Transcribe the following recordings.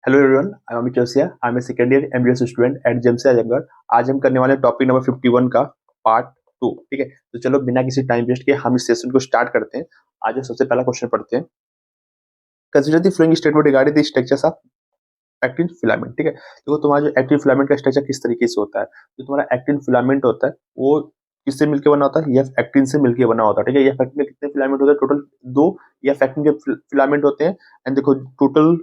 Hello everyone, I am Amit Joshiya. I am a second year MBS student at JMC Azamgarh. आज हम करने वाले topic number 51 का पार्ट 2। ठीक है, तो चलो बिना किसी टाइम वेस्ट के हम इस सेशन को स्टार्ट करते हैं। आज हम सबसे पहला क्वेश्चन पढ़ते हैं। Consider the flowing statement regarding the structures of actin filament. ठीक है, देखो तुम्हारा जो एक्टिन फिलामेंट का स्ट्रक्चर किस तरीके से होता है। जो तुम्हारा एक्टिन फिलामेंट होता है वो किससे मिलकर बना होता है? एफ एक्टिन से मिलकर बना होता है। ठीक है, एफ एक्टिन में कितने फिलामेंट होते हैं? टोटल दो एफ एक्टिन के फिलामेंट होते हैं। एंड देखो टोटल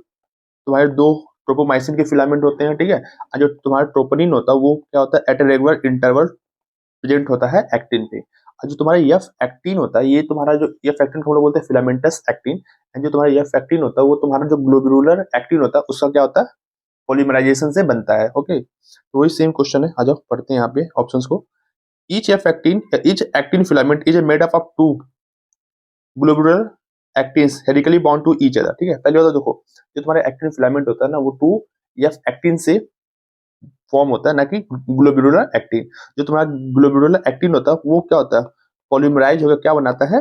तुम्हारे दो ट्रोपोमाइसिन के फिलामेंट होते हैं। ठीक है, और जो तुम्हारा ट्रोपोनिन होता है वो क्या होता है? At a regular interval present होता है एक्टिन पे। और जो तुम्हारा एफ एक्टिन होता है, ये तुम्हारा जो एफ एक्टिन को हम लोग बोलते हैं फिलामेंटस एक्टिन। एंड जो तुम्हारा एफ एक्टिन होता है वो तुम्हारा जो ग्लोबुलर एक्टिन होता है उसका क्या होता है? पॉलीमराइजेशन से बनता है। ओके, तो वही सेम क्वेश्चन है। आ जाओ पढ़ते हैं यहाँ पे ऑप्शंस को। Each actin filament is made up of two globular actins helically bound to each other. ठीक है, पहले तो देखो जो तुम्हारा एक्टिन फिलामेंट होता है ना वो टू एफ एक्टिन से फॉर्म होता है, ना कि ग्लोबुलर एक्टिन। जो तुम्हारा ग्लोबुलर एक्टिन होता है वो क्या होता है? पॉलीमराइज होकर क्या बनाता है?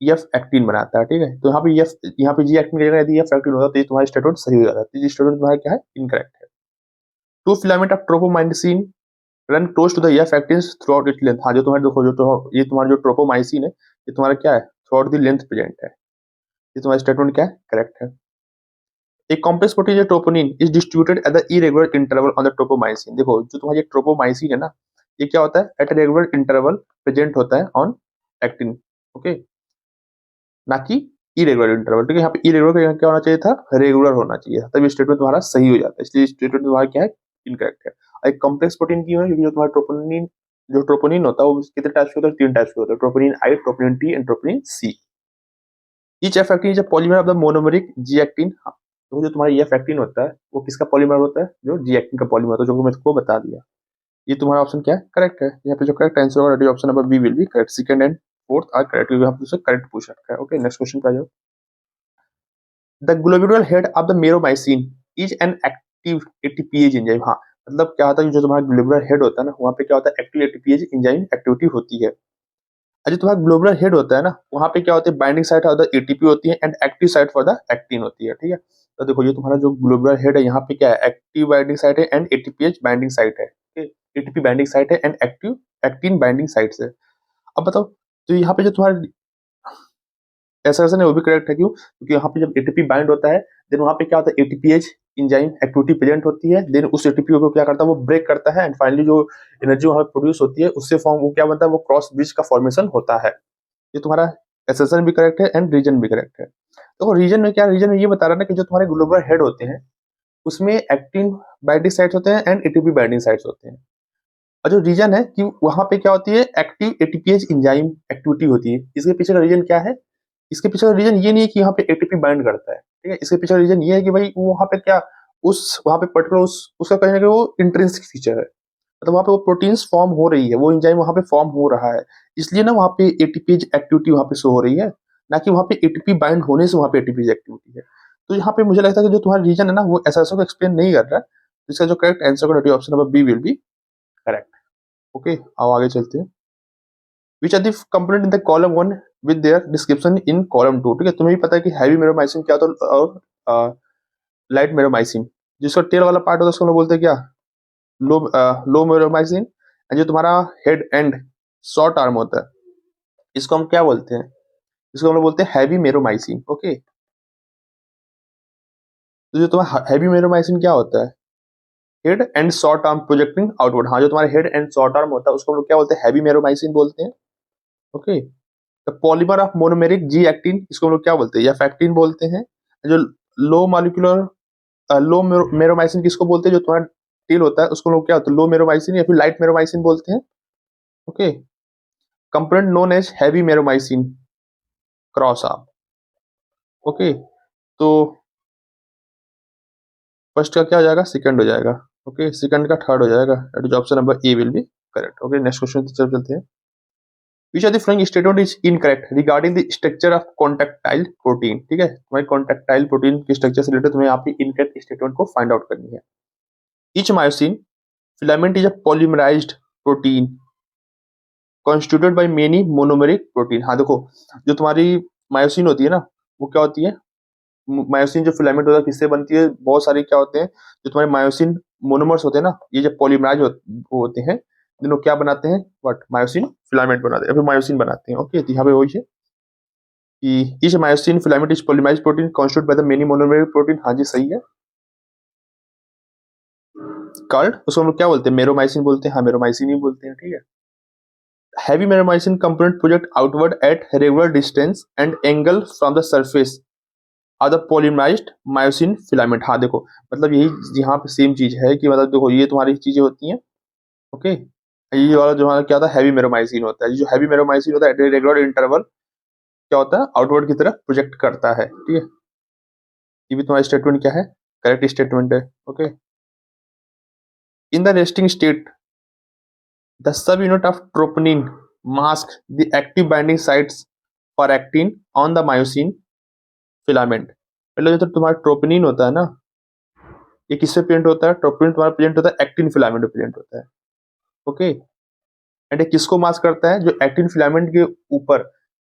एफ एक्टिन बनाता है। ठीक है, तो यहाँ पे जी एक्टिन की जगह यदि एफ एक्टिन होता है तो ये तुम्हारा स्टेटमेंट सही हो जाता है। तो ये स्टेटमेंट तुम्हारा क्या है? इनकरेक्ट है। Two filament of tropomyosin run close to the F actin throughout it length. हाँ, जो तुम्हारे देखो ये तुम्हारा जो ट्रोपोमाइसिन है ये तुम्हारा क्या है? Through out the length present है। ये तुम्हारा स्टेटमेंट क्या है? करेक्ट है। A complex protein troponin is distributed at the irregular interval on the tropomyosin। देखो जो तुम्हारा ये ट्रोपोमाइसिन है ना, ये क्या होता है? एट रेगुलर इंटरवल प्रेजेंट होता है ऑन एक्टिन। ओके, ना कि इरेगुलर इंटरवल। ठीक है, यहाँ पे इरेगुलर का क्या होना चाहिए था? रेगुलर होना चाहिए था, तभी स्टेटमेंट तुम्हारा सही हो जाता है। इसलिए स्टेटमेंट तुम्हारा क्या है? इनकरेक्ट है। और एक कॉम्प्लेक्स प्रोटीन क्यों है? क्योंकि जो ट्रोपोनिन होता है वो कितने टाइप्स के होता है? तीन टाइप्स के होते हैं, troponin I, troponin T and troponin C. Each F actin is a polymer of the monomeric G actin. तो जो तुम्हारा एफ एक्टिन होता है वो किसका पॉलीमर होता है? जो जी एक्टिन का पॉलीमर होता है, जो मैं तुमको बता दिया। ये तुम्हारा ऑप्शन क्या है? करेक्ट है। यहाँ पे जो करेक्ट आंसर होगा option number B will be correct. Second and fourth are correct, क्योंकि हम तुझसे करेक्ट पूछ रखा है। ओके, नेक्स्ट क्वेश्चन पे आ जाओ। The globular head of the meromyosin is an active ATPase enzyme. हाँ, मतलब क्या होता है? जो तुम्हारा ग्लोब्यूलर हेड होता है ना वहाँ पे क्या होता है? एक्टिव एटीपीएज एंजाइम एक्टिविटी होती है। और जो तुम्हारा ग्लोबुलर हेड होता है ना वहाँ पे क्या होती है? Binding site for the ATP होती है and active site for the actin होती है। ठीक है, तो देखो ये तुम्हारा जो ग्लोबुलर हेड है यहाँ पे क्या है? एक्टिव बाइंडिंग साइट है एंड एटीपीएच बाइंडिंग साइट है। एटीपी बाइंडिंग साइट है and active actin binding site है। अब बताओ, तो यहाँ पे जो तुम्हारा ऐसा ऐसा नहीं, वो भी करेक्ट है। क्यों? क्योंकि यहाँ पे जब एटीपी बाइंड होता है देन वहाँ पे क्या होता है? एटीपीएच एंजाइम एक्टिविटी प्रेजेंट होती है। देन उस एटीपी को क्या करता है? वो ब्रेक करता है एंड फाइनली जो एनर्जी वहाँ पे प्रोड्यूस होती है उससे फॉर्म वो क्या बनता है? वो क्रॉस ब्रिज का फॉर्मेशन होता है। ये तुम्हारा एसेसन भी करेक्ट है एंड रीजन भी करेक्ट है। तो रीजन में क्या? रीजन में ये बता रहा है ना कि जो तुम्हारे ग्लोबुलर हेड होते हैं उसमें एक्टिन बाइंडिंग साइट्स होते हैं एंड एटीपी बाइंडिंग साइट्स होते हैं। और जो रीजन है कि वहां पे क्या होती है? एक्टिव एटीपीएच एंजाइम एक्टिविटी होती है। इसके पीछे का रीजन क्या है? इसके पीछे का रीजन ये नहीं है कि यहाँ पे एटीपी बाइंड करता है। ठीक है, इसके पीछे का रीजन ये है कि भाई वहां पे क्या उस वहां पे पर्टिकुलर उसका कहीं ना कहीं वो इंट्रिंसिक फीचर है। मतलब वहाँ पे वो प्रोटीन्स फॉर्म हो रही है, वो एंजाइम वहाँ पे फॉर्म हो रहा है, इसलिए ना वहाँ पे एटीपीज एक्टिविटी वहाँ पे शो हो रही है, ना कि वहाँ पे एटीपी बाइंड होने से वहाँ पे एटीपीज एक्टिविटी है। तो यहाँ पे मुझे लगता है कि जो तुम्हारा रीजन है ना वो एसएसओ को एक्सप्लेन नहीं कर रहा है। इसका जो करेक्ट आंसर होगा option number B will be correct. Okay, अब आगे चलते हैं। Which are the component in the column one with their description in column two. ठीक है, तुम्हें भी पता है कि हैवी मेरोमाइसिन क्या होता है और लाइट मेरोमाइसिन। जिसका टेल वाला पार्ट होता है उसको हम लोग बोलते हैं क्या? लो मेरोमाइसिन। जो तुम्हारा हेड एंड शॉर्ट आर्म होता है इसको हम क्या बोलते हैं? इसको हम लोग बोलते हैं हैवी मेरोमाइसिन। ओके, तो जो तुम्हारा हैवी मेरोमाइसिन क्या होता है? Head and short arm projecting outward. हाँ, जो तुम्हारा हेड एंड शॉर्ट आर्म होता है उसको हम लोग क्या बोलते हैं? हैवी मेरोमाइसिन बोलते हैं। Okay, the polymer of monomeric G actin इसको हम लोग क्या बोलते हैं? या फैक्टिन बोलते हैं। जो लो मॉलिक्यूलर लो मेरोमाइसिन किसको बोलते हैं? जो तुम्हारा टेल होता है उसको हम लोग क्या होता है? लो मेरोमाइसिन या फिर लाइट मेरोमाइसिन बोलते हैं। Okay, component known as heavy meromyosin cross arm. Okay, तो फर्स्ट का क्या हो जाएगा? सेकंड हो जाएगा। ओके, सेकंड का थर्ड हो जाएगा। That is option number A will be correct. Okay, next question की तरफ चलते हैं। Which are the following statement is incorrect regarding the structure of contractile protein. ठीक है, तुम्हारी कॉन्टैक्टाइल प्रोटीन के स्ट्रक्चर से रिलेटेड तुम्हें यहाँ पे इनकरेक्ट स्टेटमेंट को फाइंड आउट करनी है। Each myosin filament is a polymerised protein constituted by many monomeric protein. हाँ देखो, जो तुम्हारी मायोसिन होती है ना वो क्या होती है? मायोसिन जो फिलामेंट होता है किससे बनती है, बहुत सारे क्या होते हैं जो तुम्हारे मायोसिन मोनोमर्स होते हैं ना, ये जो पॉलीमराइज होते हैं, जिन्होंने क्या बनाते हैं, व्हाट, मायोसिन फिलामेंट बनाते हैं, या फिर मायोसिन बनाते हैं। ओके, तो यहाँ पे वही है कि each myosin filament is polymerize protein constitute by the many monomer protein. हाँ जी सही है। कॉल्ड, उसको हम लोग क्या बोलते हैं, मेरोमाइसिन बोलते हैं। हाँ, मेरोमाइसिन ही बोलते हैं, ठीक है। Heavy meromycin component project outward at regular distance and angle from the surface are the polymerized myosin filament। हाँ देखो, मतलब यही यहाँ पे सेम चीज है कि मतलब देखो ये तुम्हारी चीजें होती हैं। ओके, ये वाला जो हमारा क्या होता है, हैवी मेरोमाइसिन होता है। ये जो हैवी मेरोमाइसिन होता है एट रेगुलर इंटरवल क्या होता है, आउटवर्ड की तरफ प्रोजेक्ट करता है, ठीक है। ये भी तुम्हारा स्टेटमेंट क्या है, करेक्ट स्टेटमेंट है। Okay, in the resting state the subunit of troponin masks the active binding sites for actin on the myosin filament। मतलब जो तो तुम्हारा ट्रोपोनिन होता है ना, ये किससे प्रेजेंट होता है, ट्रोपोनिन तुम्हारा प्रेजेंट होता है एक्टिन फिलामेंट में प्रेजेंट होता है। ओके, एंड ये किसको मास्क करता है, जो एक्टिन फिलामेंट के ऊपर,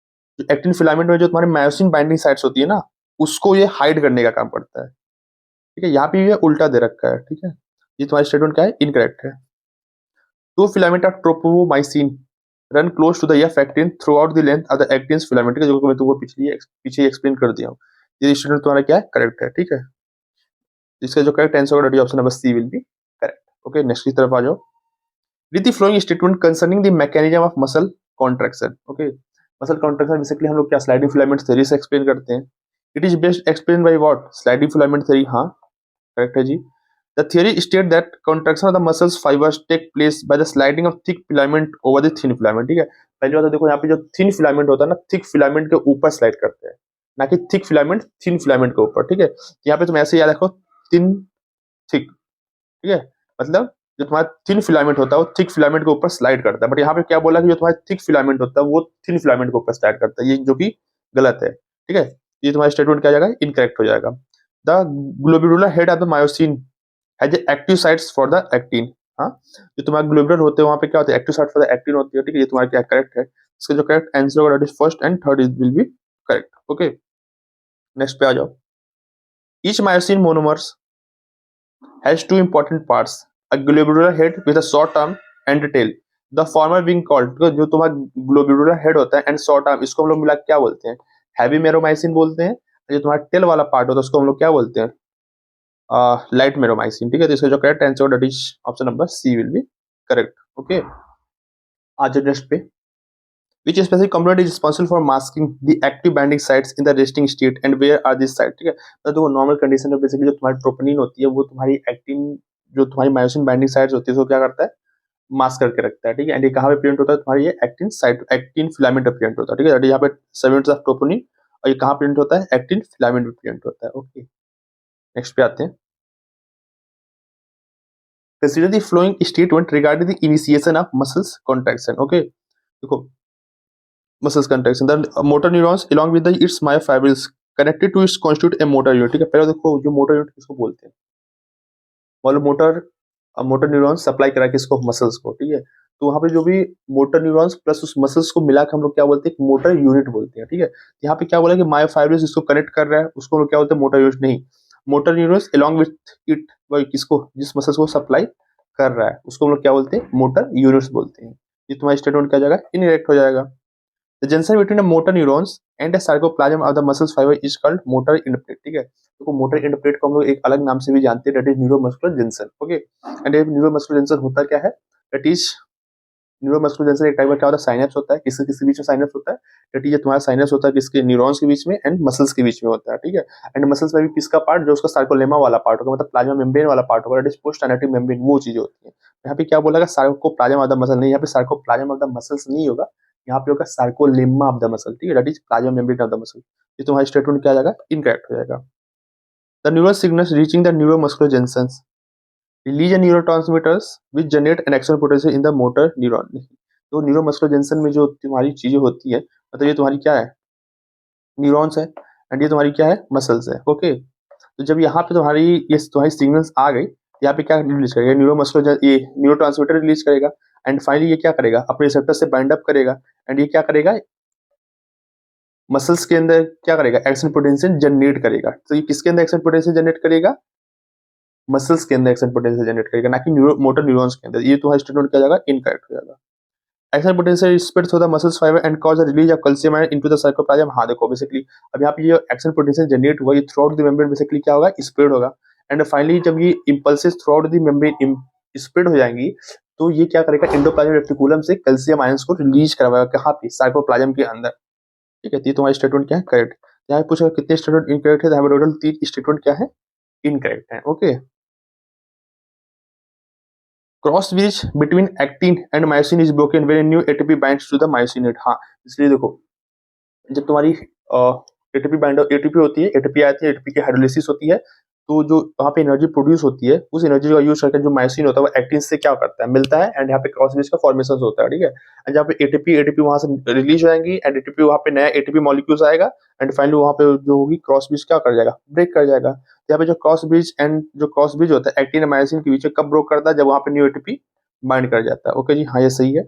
जो एक्टिन फिलामेंट में जो तुम्हारे मायोसिन बाइंडिंग साइट्स होती है ना, उसको ये हाइड करने का काम करता है। ठीक है, यहाँ पे ये उल्टा दे रखा है। ठीक है, ये तुम्हारी स्टेटमेंट क्या है, इनकरेक्ट है। Two filament of tropomycin run close to the F actin throughout the length of the actin's filament। जो कि मैं तुमको पीछे एक्सप्लेन कर दिया हूँ। ये स्टूडेंट तुम्हारा क्या है, करेक्ट है। ठीक है, इसका जो करेक्ट आंसर होगा option number C will be correct. Okay, next की तरफ आ जाओ। Read the following statement concerning the mechanism of muscle contraction। Okay, muscle contraction basically हम लोग क्या स्लाइडिंग फिलामेंट थ्योरी से एक्सप्लेन करते हैं। It is best explain by what, sliding filament theory. हाँ, करेक्ट है जी। The theory states that contraction of the muscles fibers take place by the sliding of thick filament over the thin filament। ठीक है, पहली बात तो देखो यहाँ पे जो थिन फिलामेंट होता है ना, थिक फिलामेंट के ऊपर स्लाइड करते हैं, ना कि थिक फिलामेंट थिन फिलामेंट के ऊपर। ठीक है, यहाँ पे तुम ऐसे याद रखो, थिन थिक। ठीक है, मतलब जो तुम्हारा थिन फिलामेंट होता है वो थिक फिलामेंट के ऊपर स्लाइड करता है, बट यहाँ पे क्या बोला कि जो तुम्हारा थिक फिलामेंट होता है वो थिन फिलामेंट के ऊपर स्लाइड करता है, ये जो कि गलत है। ठीक है, ये तुम्हारा स्टेटमेंट क्या जाएगा, इनकरेक्ट हो जाएगा। The globular head of the myosin has active sites for the actin. हाँ, जो तुम्हारे ग्लोब्यूलर होते हैं वहां पे क्या होता है, active site for the actin होती है। ठीक है, ये तुम्हारा क्या करेक्ट है। इसका जो करेक्ट आंसर होगा that is first and third is will be correct. Okay, next पे आ जाओ। Each myosin monomers has two important parts, a globular head with a short arm and tail, the former being called, जो तुम्हारा globular head होता है and short arm, इसको हम लोग मिला के क्या बोलते हैं, हैवी मेरोमाइसिन बोलते हैं। जो तुम्हारा टेल वाला पार्ट होता है उसको हम लोग क्या बोलते हैं, लाइट मेरोमाइसिन। ठीक है, तो इसका जो correct answer that is option number C will be correct. Okay, आज नेक्स्ट पे, which specific component is responsible for masking the active binding sites in the resting state and where are these sites। ठीक है, तो देखो normal condition में basically जो तुम्हारी troponin होती है वो तुम्हारी एक्टिन, जो तुम्हारी मायोसिन बाइंडिंग साइट्स होती है उसको क्या करता है, मास्क करके रखता है। ठीक है, एंड ये कहाँ पे प्रेजेंट होता है, तुम्हारी ये एक्टिन साइट, एक्टिन फिलामेंट पे प्रेजेंट होता है। ठीक है, यहाँ पे 7 यूनिट्स ऑफ ट्रोपोनिन, और ये कहाँ प्रेजेंट होता है, एक्टिन फिलामेंट पे प्रेजेंट होता है। ओके, नेक्स्ट पे आते हैं। Consider the flowing statement regarding the initiation of muscles contraction। Okay, देखो muscles contraction, the motor neurons along with the its myofibrils connected to its constitute a motor unit। ठीक है, पहले देखो जो मोटर यूनिट किसको बोलते हैं, मतलब मोटर न्यूरॉन्स सप्लाई करा के इसको मसल्स को। ठीक है, तो वहां पे जो भी मोटर न्यूरॉन्स प्लस उस मसल्स को मिला के हम लोग क्या बोलते हैं, मोटर यूनिट बोलते हैं। ठीक है, यहाँ पे क्या बोला कि मायोफाइब्रिल्स इसको कनेक्ट कर रहा है, उसको हम लोग क्या बोलते हैं, मोटर यूनिट नहीं, motor neurons along with it, वही किसको, जिस मसल्स को सप्लाई कर रहा है उसको हम लोग क्या बोलते हैं, मोटर यूनिट्स बोलते हैं। ये तुम्हारा स्टेटमेंट क्या जाएगा, इनकरेक्ट हो जाएगा। The junction between the motor neurons and the sarcoplasm of the muscle fiber is called motor interplate। ठीक है, तो मोटर इंटरप्लेट को हम लोग एक अलग नाम से भी जानते हैं, that is neuromuscular junction. Okay, and ये न्यूरोमस्कुलर जंक्शन होता क्या है, दैट इज न्यूरोमस्कुलर जंक्शन एक टाइप का क्या होता है, साइनेप्स होता है, किसके किसके बीच में साइनेप्स होता है, दैट इज तुम्हारा साइनेप्स होता है किसके, न्यूरॉन्स के बीच में एंड मसल्स के बीच में होता है। ठीक है, एंड मसल्स में भी किसका पार्ट, जो उसका सार्कोलेमा वाला पार्ट होगा, मतलब प्लाज्मा मेम्ब्रेन वाला पार्ट होगा, that is post anatomic membrane, वो चीज होती है। यहाँ पे क्या बोला, सार्कोप्लाज्म ऑफ द मसल नहीं, यहाँ पे सार्कोप्लाज्म ऑफ द मसल्स नहीं होगा, यहाँ पे होगा सार्कोलेमा ऑफ द मसल। ठीक है, that is plasma membrane of the muscle. ये तुम्हारा स्टेटमेंट क्या जाएगा, इनकरेक्ट हो जाएगा। The neural signals reaching the neuromuscular junctions release neurotransmitters which generate an action potential in the motor neuron. तो neuromuscular junction में जो तुम्हारी चीजें होती है, मतलब ये तुम्हारी क्या है, न्यूरॉन्स है, एंड ये तुम्हारी क्या है, मसल्स है। ओके, तो जब यहाँ पे तुम्हारी सिग्नल्स आ गई, यहाँ पे क्या रिलीज करेगा, न्यूरोमस्कुलर, ये न्यूरोट्रांसमीटर रिलीज करेगा, एंड फाइनली ये क्या करेगा, अपने रिसेप्टर से बाइंड अप करेगा, एंड ये क्या करेगा, मसल्स के अंदर क्या करेगा, एक्शन पोटेंशियल जनरेट करेगा। तो ये किसके अंदर एक्शन पोटेंशियल जनरेट करेगा, मसल्स के अंदर एक्शन पोटेंशियल जनरेट करेगा, ना कि मोटर न्यूरॉन्स के अंदर। ये तुम्हारा स्टेटमेंट क्या जाएगा, इनकरेक्ट हो जाएगा। Action potential spread through the muscles fibre and cause the release of calcium ion into the cytoplasm. हाँ देखो बेसिकली अब यहाँ पे ये एक्शन पोटेंशियल जनरेट हुआ, ये through out the membrane basically क्या होगा, स्प्रेड होगा। एंड फाइनली जब ये impulses through out the membrane spread हो जाएंगी, तो ये क्या करेगा, एंडोप्लाज्मिक रेटिकुलम से कैल्शियम आयंस को रिलीज करवाएगा, कहाँ पे, साइटोप्लाज्म के अंदर। ठीक है, तो ये तुम्हारा स्टेटमेंट क्या है, करेक्ट। यहाँ पे पूछा कितने स्टेटमेंट इनकरेक्ट है, तो यहाँ पे टोटल 3 स्टेटमेंट क्या है, इनकरेक्ट है। Okay, cross bridge between actin and myosin is broken when new ATP binds to the myosin head. हाँ, इसलिए देखो जब तुम्हारी एटीपी बाइंड एटीपी होती है, एटीपी आती है, एटीपी की हाइड्रोलिसिस होती है, तो जो वहाँ पे एनर्जी प्रोड्यूस होती है, उस एनर्जी का यूज करके जो मायोसिन होता है वो एक्टिन से क्या करता है, मिलता है, एंड यहाँ पे क्रॉस ब्रिज का फॉर्मेशन होता है। ठीक है, एंड जहाँ पे एटीपी एटीपी वहां से रिलीज हो जाएंगी, एंड एटीपी वहाँ पे नया एटीपी मॉलिक्यूल्स आएगा, एंड फाइनली वहाँ पे जो होगी क्रॉस ब्रिज क्या कर जाएगा, ब्रेक कर जाएगा। तो यहाँ पे जो क्रॉस ब्रिज होता है एक्टिन और मायोसिन के बीच में कब ब्रोक करता है, जब वहाँ पे न्यू एटीपी बाइंड कर जाता है। ओके जी, हाँ ये सही है।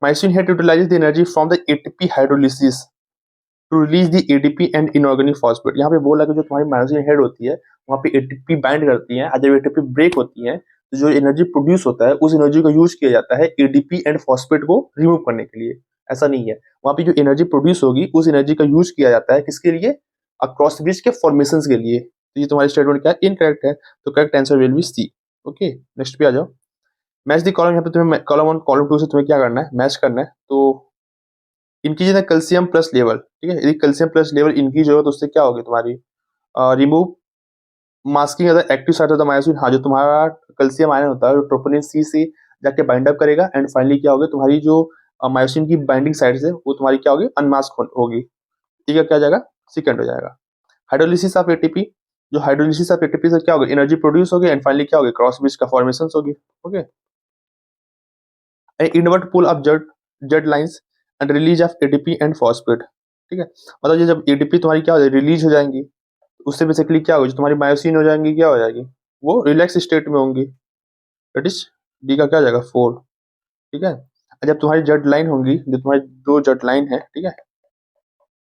Myosin head utilizes the energy from the ATP hydrolysis to release the ADP and inorganic phosphate. यहाँ पे बोला कि जो तुम्हारी मायोसिन हेड होती है वहाँ पे एटीपी बाइंड करती है, और जब एटीपी ब्रेक होती है तो जो एनर्जी प्रोड्यूस होता है उस एनर्जी का यूज किया जाता है एडीपी एंड फॉस्फेट को रिमूव करने के लिए। ऐसा नहीं है, वहाँ पे जो एनर्जी प्रोड्यूस होगी उस एनर्जी का यूज किया जाता है किसके लिए, क्रॉस ब्रिज के फॉर्मेशन के लिए। तो ये तुम्हारी स्टेटमेंट क्या है, इनकरेक्ट है। तो correct answer will be C. Okay, next पे आ जाओ। मैच दी कॉलम, यहाँ पे तुम्हें कॉलम 1 कॉलम 2 से तुम्हें क्या करना है, मैच करना है। तो increase the calcium plus level. ठीक है, यदि कैल्शियम प्लस लेवल इंक्रीज होगा तो उससे क्या होगी तुम्हारी, remove masking other active site of the myosin. हाँ, जो तुम्हारा कैल्शियम आयन होता है ट्रोपोनिन सी से जाके बाइंड अप करेगा, एंड फाइनली क्या होगी तुम्हारी जो मायोसिन की बाइंडिंग साइड से वो तुम्हारी क्या होगी, अनमास्क होगी। ठीक है, क्या जाएगा, सेकंड हो जाएगा। हाइड्रोलिसिस ऑफ एटीपी, जो हाइड्रोलिसिस ऑफ एटीपी से क्या होगी, एनर्जी प्रोड्यूस होगी, एंड फाइनली क्या होगी, क्रॉस ब्रिज का फॉर्मेशन होगी। Okay, invert pull of Z Z lines and release of ATP and phosphate. ठीक है, मतलब ये जब एटीपी तुम्हारी क्या हो जाएगी, रिलीज हो जाएंगी, उससे बेसिकली क्या होगी, जो तुम्हारी मायोसिन हो जाएंगी क्या हो जाएगी, वो रिलैक्स स्टेट में होंगी। दैट इज डी का क्या हो जाएगा, 4। ठीक है, जब तुम्हारी जेड लाइन होंगी, जो तुम्हारी 2 जेड लाइन है, ठीक है,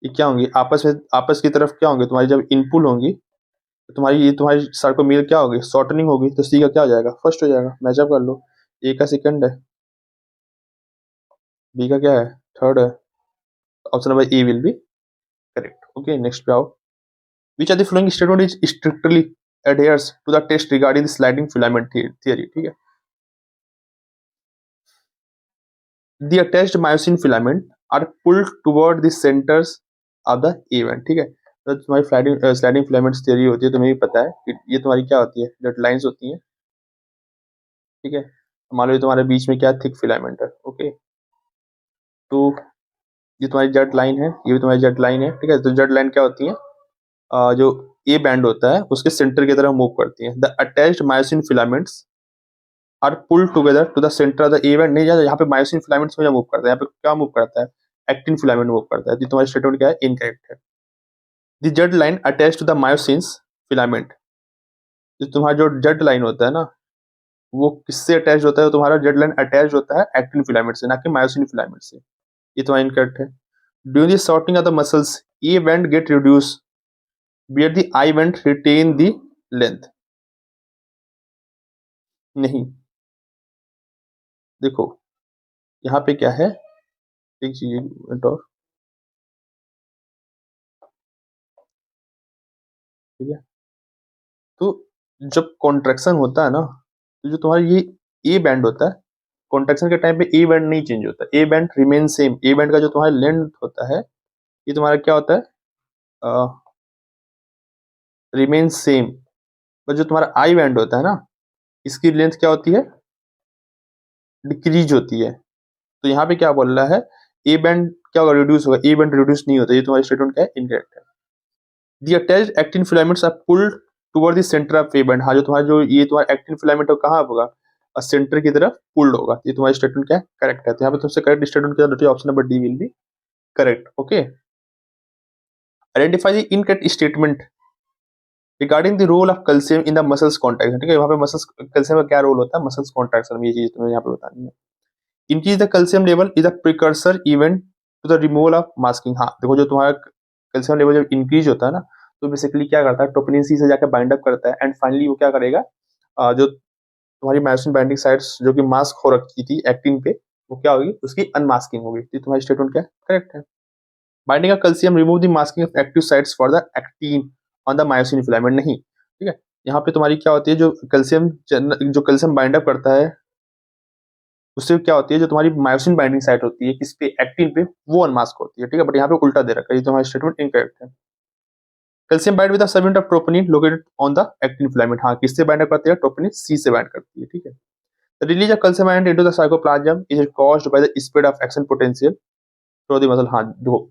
ये क्या होंगी, आपस की तरफ क्या होंगे, तुम्हारी जब इनपुल होंगी तो तुम्हारी सर्कोमील क्या होगी, शॉर्टनिंग होगी। तो सी का क्या हो जाएगा, फर्स्ट हो जाएगा। मैचअप कर लो, ए का सेकंड है, बी का क्या है, थर्ड है। Option number A will be correct. Okay, next पे आओ। Which are the following statement is strictly adheres to the test regarding the sliding filament theory। ठीक है, the attached myosin filament are pulled toward the centers of the event। ठीक है, तो तुम्हारी sliding filaments theory होती है, तुम्हें भी पता है कि ये तुम्हारी क्या होती है, डेड लाइंस होती हैं। ठीक है, मान लो ये तुम्हारे बीच में क्या थिक फिलामेंट है। ओके, तो ये तुम्हारी जेड लाइन है, ये भी तुम्हारी जेड लाइन है। ठीक है, तो जेड लाइन क्या होती है, जो ए बैंड होता है उसके सेंटर की तरफ मूव करती है। The attached myosin filaments are pull together to the centre of the event. नहीं जाता, यहाँ पे मायोसिन फिलामेंट्स में मूव करता है, यहाँ पे क्या मूव करता है, एक्टिन फिलामेंट मूव करता है। तो तुम्हारी स्टेटमेंट क्या है, इनकरेक्ट है। The Z line attach to the myosins filament. जो तुम्हारा जो जेड लाइन होता है ना, वो किससे अटैच होता है, तुम्हारा जेड लाइन अटैच होता है एक्टिन फिलामेंट से, ना कि मायोसिन फिलामेंट से। ये तुम्हारा इनकरेक्ट है। During the shortening of the muscles A band get reduce where the I band retain the length। नहीं, देखो यहाँ पे क्या है, एक चीज और, ठीक है, तो जब कॉन्ट्रेक्शन होता है ना, तो जो तुम्हारा ये ए बैंड होता है, कॉन्ट्रेक्शन के टाइम पे ए बैंड नहीं चेंज होता, A band remain same. A band का जो तुम्हारा लेंथ होता है, ये तुम्हारा क्या होता है, रिमेन सेम। पर जो तुम्हारा आई बैंड होता है ना, इसकी लेंथ क्या होती है, डिक्रीज होती है। तो यहाँ पे क्या बोल रहा है, ए बैंड क्या होगा, रिड्यूस होगा, ए बैंड रिड्यूस नहीं होता। ये तुम्हारी स्टेटमेंट क्या है, इनकरेक्ट है। The attached actin filaments are pulled toward the center of A band। हाँ, जो तुम्हारा जो ये तुम्हारा एक्टिन फिलामेंट है कहाँ होगा, सेंटर की तरफ पुल्ड होगा। ये तुम्हारी स्टेटमेंट क्या है, करेक्ट है। तो यहाँ पे तुमसे करेक्ट स्टेटमेंट क्या होती है, option number D will be correct. Okay, identify the incorrect statement regarding the role of calcium in the muscles contraction. ठीक है, वहाँ पे मसल्स कैल्शियम का क्या रोल होता है मसल्स कॉन्ट्रैक्शन में, ये चीज तुम्हें यहाँ पे बतानी है। Increase the calcium level is the precursor event to the removal of masking. हाँ देखो, जो तुम्हारा कैल्शियम लेवल जब इंक्रीज होता है ना, तो बेसिकली क्या करता है, ट्रोपोनिन सी से जाकर बाइंड अप करता है एंड फाइनली वो क्या करेगा, जो तुम्हारी मायोसिन बाइंडिंग साइट्स जो कि मास्क हो रखी थी एक्टिन पे, वो क्या होगी, उसकी अनमास्किंग होगी। तो तुम्हारी स्टेटमेंट क्या करेक्ट है। Binding of calcium remove the masking of active sites for the actin on the myosin filament. नहीं, ठीक है, यहाँ पे तुम्हारी क्या होती है, जो कैल्शियम बाइंड अप करता है उससे क्या होती है, जो तुम्हारी मायोसिन बाइंडिंग साइट होती है किस पे, एक्टिन पे, वो अनमास्क होती है। ठीक है, बट यहाँ पे उल्टा दे रखा है, ये तुम्हारा स्टेटमेंट इनकरेक्ट है। Calcium bind with the subunit of troponin located on the actin filament. हाँ, किससे बाइंड करती है, ट्रोपोनिन सी से बाइंड करती है। ठीक है, the release of calcium ion into the cytoplasm is caused by the speed of action potential through the muscle. हाँ, जो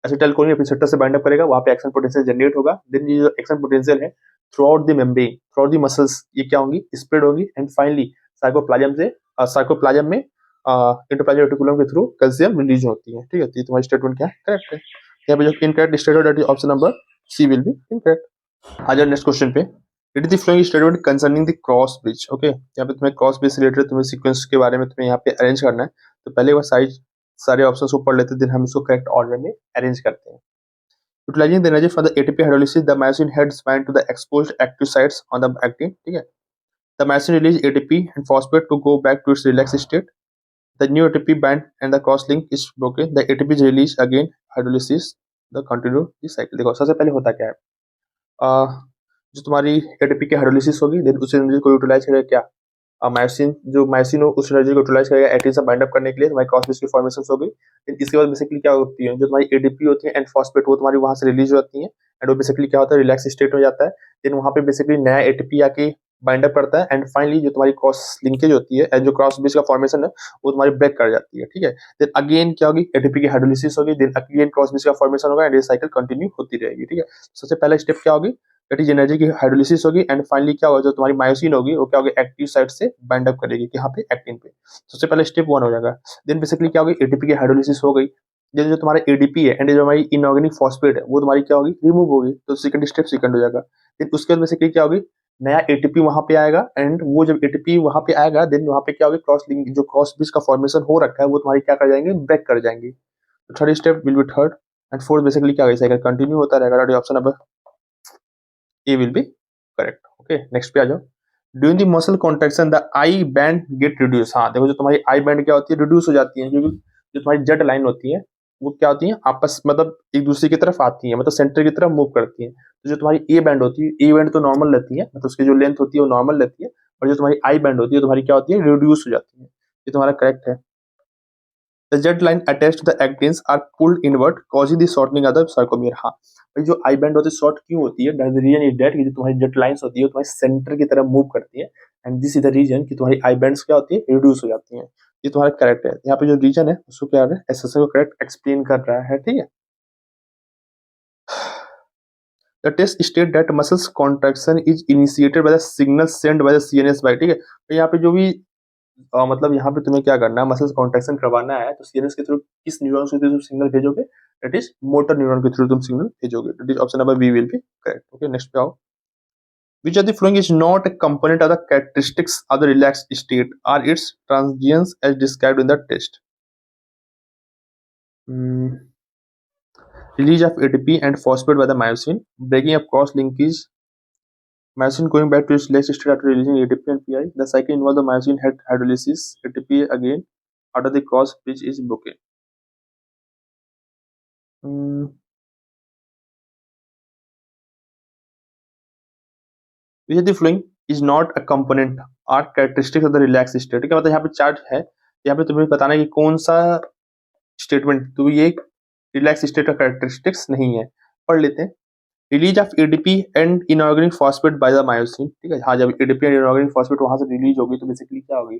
एसिटाइलकोलिन रिसेप्टर से बाइंड अप करेगा, वहां पे एक्शन पोटेंशियल जनरेट होगा। देन ये जो एक्शन पोटेंशियल है through out the membrane, through out the muscles, ये क्या होंगी, स्प्रेड होंगी एंड फाइनली साइकोप्लाज्म में इंटरप्लाज्मिक रेटिकुलम के थ्रू कैल्शियम रिलीज होती है। ठीक है, तो ये तुम्हारी स्टेटमेंट क्या है, करेक्ट है। यहाँ पे जो incorrect statement that is option number C will be incorrect. आ जाओ नेक्स्ट क्वेश्चन पे। It is the flowing statement concerning the cross bridge. Okay, यहाँ पे तुम्हें क्रॉस ब्रिज से रिलेटेड तुम्हें सीक्वेंस के बारे में तुम्हें यहाँ पे अरेंज करना है। तो पहले वो सारे ऑप्शंस को पढ़ लेते हैं, देन हम इसको करेक्ट ऑर्डर में अरेंज करते हैं। Utilizing the energy for the ATP hydrolysis, the myosin heads bind to the exposed active sites on the actin. ठीक है, the myosin release ATP and phosphate to go back to its relaxed state. The new ATP band and the cross link is broken. The ATP is released again, hydrolysis the continue the cycle. देखो सबसे पहले होता क्या है, जो तुम्हारी ATP की hydrolysis होगी, देन उस एनर्जी को यूटिलाइज करेगा क्या, मायोसिन हो उस एनर्जी को यूटिलाइज करेगा एक्टिन से बाइंड अप करने के लिए, तुम्हारी क्रॉस ब्रिज की फॉर्मेशन हो गई। देन इसके बाद बेसिकली क्या होती है, जो तुम्हारी एडीपी होती है एंड फॉस्फेट, वो तुम्हारी वहां से रिलीज होती है एंड वो बेसिकली क्या होता है, रिलैक्स स्टेट में जाता है। देन वहां पे बेसिकली नया एटीपी आके बाइंड अप करता है एंड फाइनली जो तुम्हारी क्रॉस लिंकेज होती है एंड जो क्रॉस ब्रिज का फॉर्मेशन है वो तुम्हारी ब्रेक कर जाती है। ठीक है, देन अगेन क्या होगी, एटीपी की हाइड्रोलिसिस होगी, देन अगेन क्रॉस ब्रिज का फॉर्मेशन होगा एंड ये साइकिल कंटिन्यू होती रहेगी। ठीक है, सबसे पहला स्टेप क्या होगी, दैट इज एनर्जी की हाइड्रोलिसिस होगी एंड फाइनली क्या होगा, जो तुम्हारी मायोसिन होगी वो क्या होगी, एक्टिव साइट से बाइंड अप करेगी यहाँ पे एक्टिन पे। सबसे पहले स्टेप वन हो जाएगा। देन बेसिकली क्या होगी, एटीपी की हाइड्रोलिसिस हो गई, देन जो तुम्हारा एडीपी है एंड जो हमारी इनऑर्गेनिक फॉस्फेट है वो तुम्हारी क्या होगी, रिमूव होगी, तो सेकंड स्टेप सेकंड हो जाएगा। देन उसके बाद बेसिकली क्या होगी, नया एटीपी वहां पे आएगा एंड वो जब एटीपी वहां पे आएगा, देन वहां पे क्या होगी, क्रॉस लिंक जो क्रॉस ब्रिज का फॉर्मेशन हो रखा है वो तुम्हारी क्या कर जाएंगे, ब्रेक कर जाएंगे। तो third step will be third and fourth basically क्या होगा, साइकिल कंटिन्यू होता रहेगा। Option number A will be correct. Okay, next पे आ जाओ। During the muscle contraction the I band get reduce. हाँ देखो, जो तुम्हारी आई बैंड क्या होती है, रिड्यूस हो जाती है, क्योंकि जो तुम्हारी जेड लाइन होती है वो क्या होती है, आपस मतलब एक दूसरे की तरफ आती है, मतलब सेंटर की तरफ मूव करती है। तो जो तुम्हारी ए बैंड होती है, ए बैंड तो नॉर्मल रहती है, मतलब उसकी जो लेंथ होती है वो नॉर्मल रहती है, और जो तुम्हारी आई बैंड होती है तुम्हारी क्या होती है, रिड्यूस हो जाती है। ये तुम्हारा करेक्ट है। The jet line attached to the actins are pulled inward, causing the shortening of the sarcomere। हाँ भाई, जो आई बैंड होती है शॉर्ट क्यों होती है, द रीजन इज दैट कि जो तुम्हारी जेट लाइंस होती है वो तुम्हारे सेंटर की तरफ मूव करती है and this is the reason कि तुम्हारी आई बैंड्स क्या होती है, रिड्यूस हो जाती है। ये तुम्हारा करेक्ट है। यहाँ पे जो रीजन है उसको क्या है, एसएसए को करेक्ट एक्सप्लेन कर रहा है। ठीक है, the test state that muscles contraction is initiated by the signal send by the CNS by. ठीक है, तो यहाँ पे जो भी मतलब यहाँ पे तुम्हें क्या करना है, मसल्स कॉन्ट्रैक्शन करवाना है तो सीएनएस के थ्रू किस न्यूरॉन के थ्रू सिग्नल भेजोगे, दैट इज मोटर न्यूरॉन के थ्रू तुम सिग्नल भेजोगे। That is option number B will be correct. Okay, next पे आओ। Which of the following is not a component of the characteristics of the relaxed state or its transients as described in the test? Release of ATP and phosphate by the myosin, breaking of cross linkage, myosin going back to its relaxed state after releasing ATP and PI. The cycle involves the myosin head hydrolysis, ATP again after the cross bridge is broken. Which of the following is not a component or characteristic of the relaxed state? ठीक है, मतलब यहाँ पे chart है, यहाँ पे तुम्हें बताना है कि कौन सा स्टेटमेंट, तो ये रिलैक्स स्टेट का कैरेक्टरिस्टिक्स नहीं है। पढ़ लेते हैं। Release of ADP and inorganic phosphate by the myosin. ठीक है, हाँ जब एडीपी एंड इनऑर्गेनिक फॉस्फेट वहां से रिलीज होगी तो बेसिकली क्या होगी,